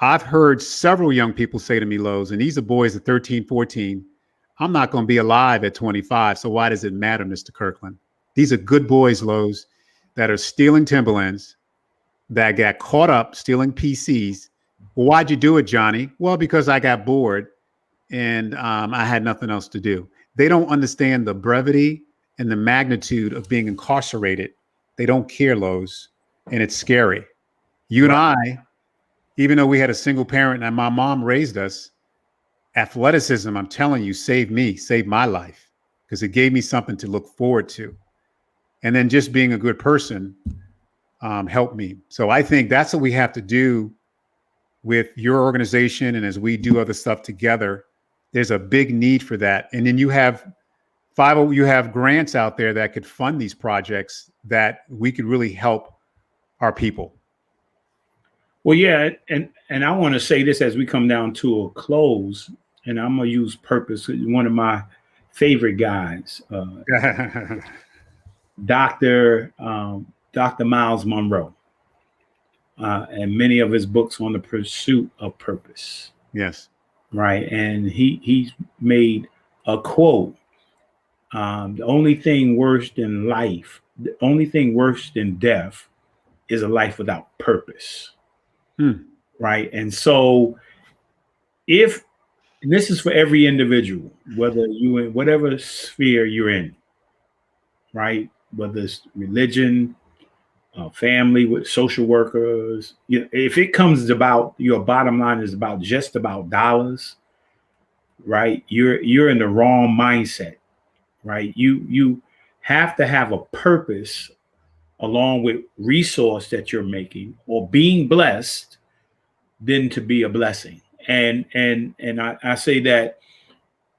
I've heard several young people say to me, Lowe's, and these are boys at 13, 14, I'm not going to be alive at 25. So why does it matter, Mr. Kirkland? These are good boys, Lowe's, that are stealing Timberlands, that got caught up stealing PCs. Well, why'd you do it, Johnny? Well, because I got bored and I had nothing else to do. They don't understand the brevity and the magnitude of being incarcerated. They don't care, Lowe's, and it's scary. You and I even though we had a single parent and my mom raised us, athleticism, I'm telling you, saved my life, because it gave me something to look forward to. And then just being a good person helped me. So I think that's what we have to do with your organization. And as we do other stuff together, there's a big need for that. And then you have grants out there that could fund these projects that we could really help our people. Well, yeah, and I want to say this as we come down to a close, and I'm gonna use purpose. One of my favorite guys, Dr. Miles Monroe, and many of his books on the pursuit of purpose. Yes, right, and he made a quote: "The only thing worse than life, the only thing worse than death, is a life without purpose." Right. And so and this is for every individual, whether you in whatever sphere you're in, right? Whether it's religion, family, with social workers, if it comes about your bottom line is about just about dollars, right? You're in the wrong mindset, right? You have to have a purpose along with resource that you're making or being blessed, then to be a blessing. And I say that,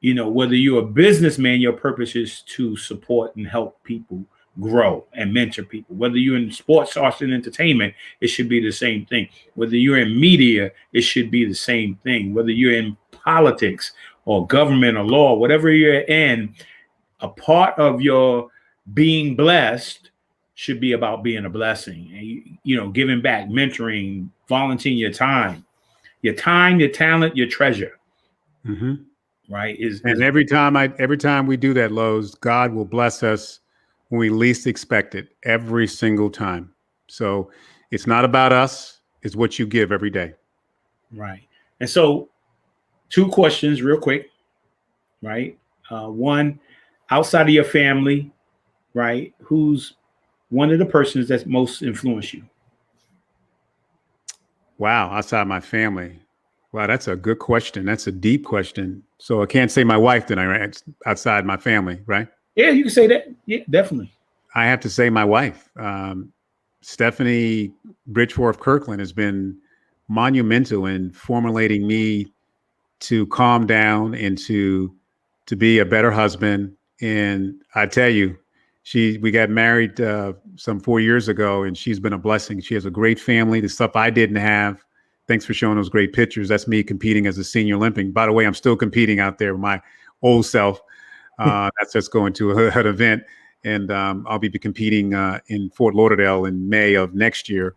whether you're a businessman, your purpose is to support and help people grow and mentor people. Whether you're in sports, arts, and entertainment, it should be the same thing. Whether you're in media, it should be the same thing. Whether you're in politics or government or law, whatever you're in, a part of your being blessed should be about being a blessing and, giving back, mentoring, volunteering your time, your talent, your treasure. Mm-hmm. Right. And every time we do that, Lowe's, God will bless us when we least expect it, every single time. So it's not about us. It's what you give every day. Right. And so 2 questions real quick. Right. One, outside of your family, right, who's one of the persons that most influenced you? Wow, outside my family. Wow, that's a good question. That's a deep question. So I can't say my wife then, outside my family, right? Yeah, you can say that. Yeah, definitely. I have to say my wife. Stephanie Bridgeforth Kirkland has been monumental in formulating me to calm down and to be a better husband. And I tell you, we got married some 4 years ago, and she's been a blessing. She has a great family, the stuff I didn't have. Thanks for showing those great pictures. That's me competing as a senior Olympian. By the way, I'm still competing out there with my old self. That's just going to an event. And I'll be competing in Fort Lauderdale in May of next year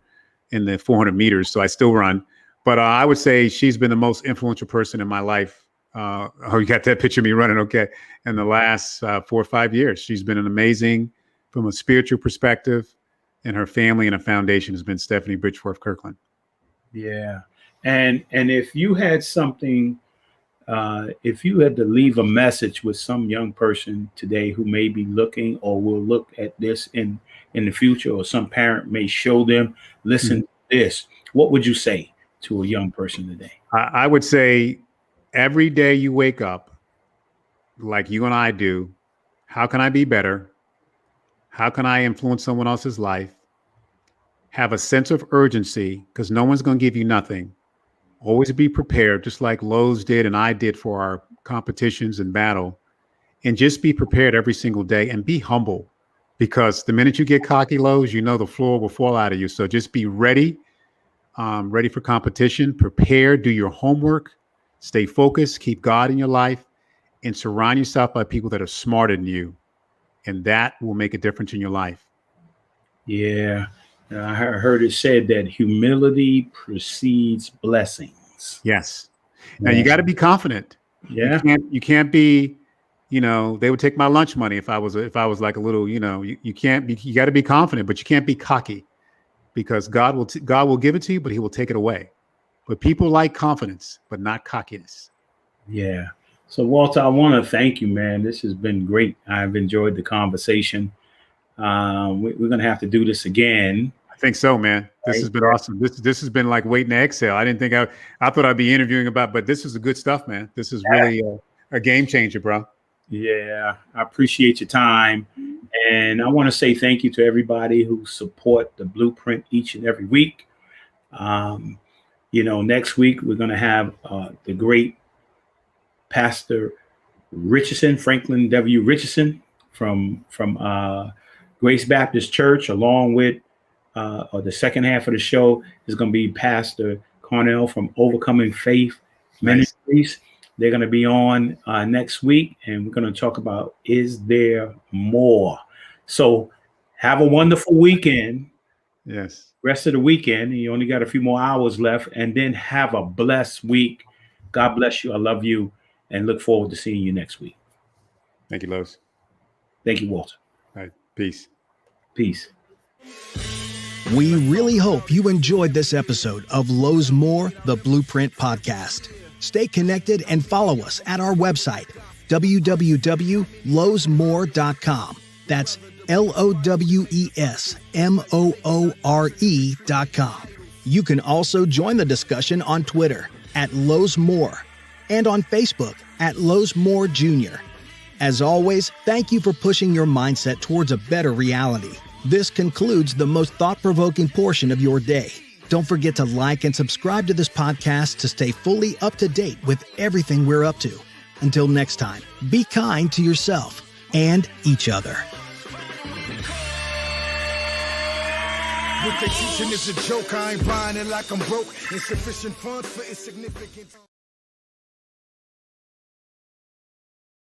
in the 400 meters. So I still run. But I would say she's been the most influential person in my life. You got that picture of me running? Okay. In the last 4 or 5 years, she's been an amazing, from a spiritual perspective, and her family and her foundation has been Stephanie Bridgeforth Kirkland. Yeah. And if you had something, if you had to leave a message with some young person today who may be looking or will look at this in the future, or some parent may show them, listen to this, what would you say to a young person today? I would say, every day you wake up, like you and I do, how can I be better? How can I influence someone else's life? Have a sense of urgency, because no one's going to give you nothing. Always be prepared, just like Lowe's did and I did for our competitions and battle. And just be prepared every single day, and be humble, because the minute you get cocky, Lowe's, the floor will fall out of you. So just be ready, ready for competition, prepare, do your homework, stay focused, keep God in your life, and surround yourself by people that are smarter than you. And that will make a difference in your life. Yeah. I heard it said that humility precedes blessings. Yes. Now you got to be confident. Yeah. You can't be, they would take my lunch money if I was like a little, you got to be confident, but you can't be cocky, because God will give it to you, but he will take it away. But people like confidence, but not cockiness. Yeah. So Walter, I want to thank you, man. This has been great. I've enjoyed the conversation. We're going to have to do this again. think so, man. This has been awesome. This has been like waiting to exhale. I didn't think I thought I'd be interviewing about, but this is the good stuff, man. This is really a game changer, bro. Yeah, I appreciate your time. And I want to say thank you to everybody who support the Blueprint each and every week. Next week we're going to have the great Pastor Richardson, Franklin W. Richardson from Grace Baptist Church, along with the second half of the show is going to be Pastor Cornell from Overcoming Faith Ministries. They're going to be on next week, and we're going to talk about, is there more? So have a wonderful weekend. Yes. Rest of the weekend. You only got a few more hours left, and then have a blessed week. God bless you. I love you, and look forward to seeing you next week. Thank you, Lowe's. Thank you, Walter. All right. Peace. Peace. We really hope you enjoyed this episode of Lowe's More, the Blueprint podcast. Stay connected and follow us at our website, www.lowesmore.com. That's LOWESMOORE.com. You can also join the discussion on Twitter at Lowe's More and on Facebook at Lowe's More Jr. As always, thank you for pushing your mindset towards a better reality. This concludes the most thought-provoking portion of your day. Don't forget to like and subscribe to this podcast to stay fully up to date with everything we're up to. Until next time, be kind to yourself and each other. What they teaching is a joke. I ain't buying it like I'm broke. Insufficient funds for insignificant.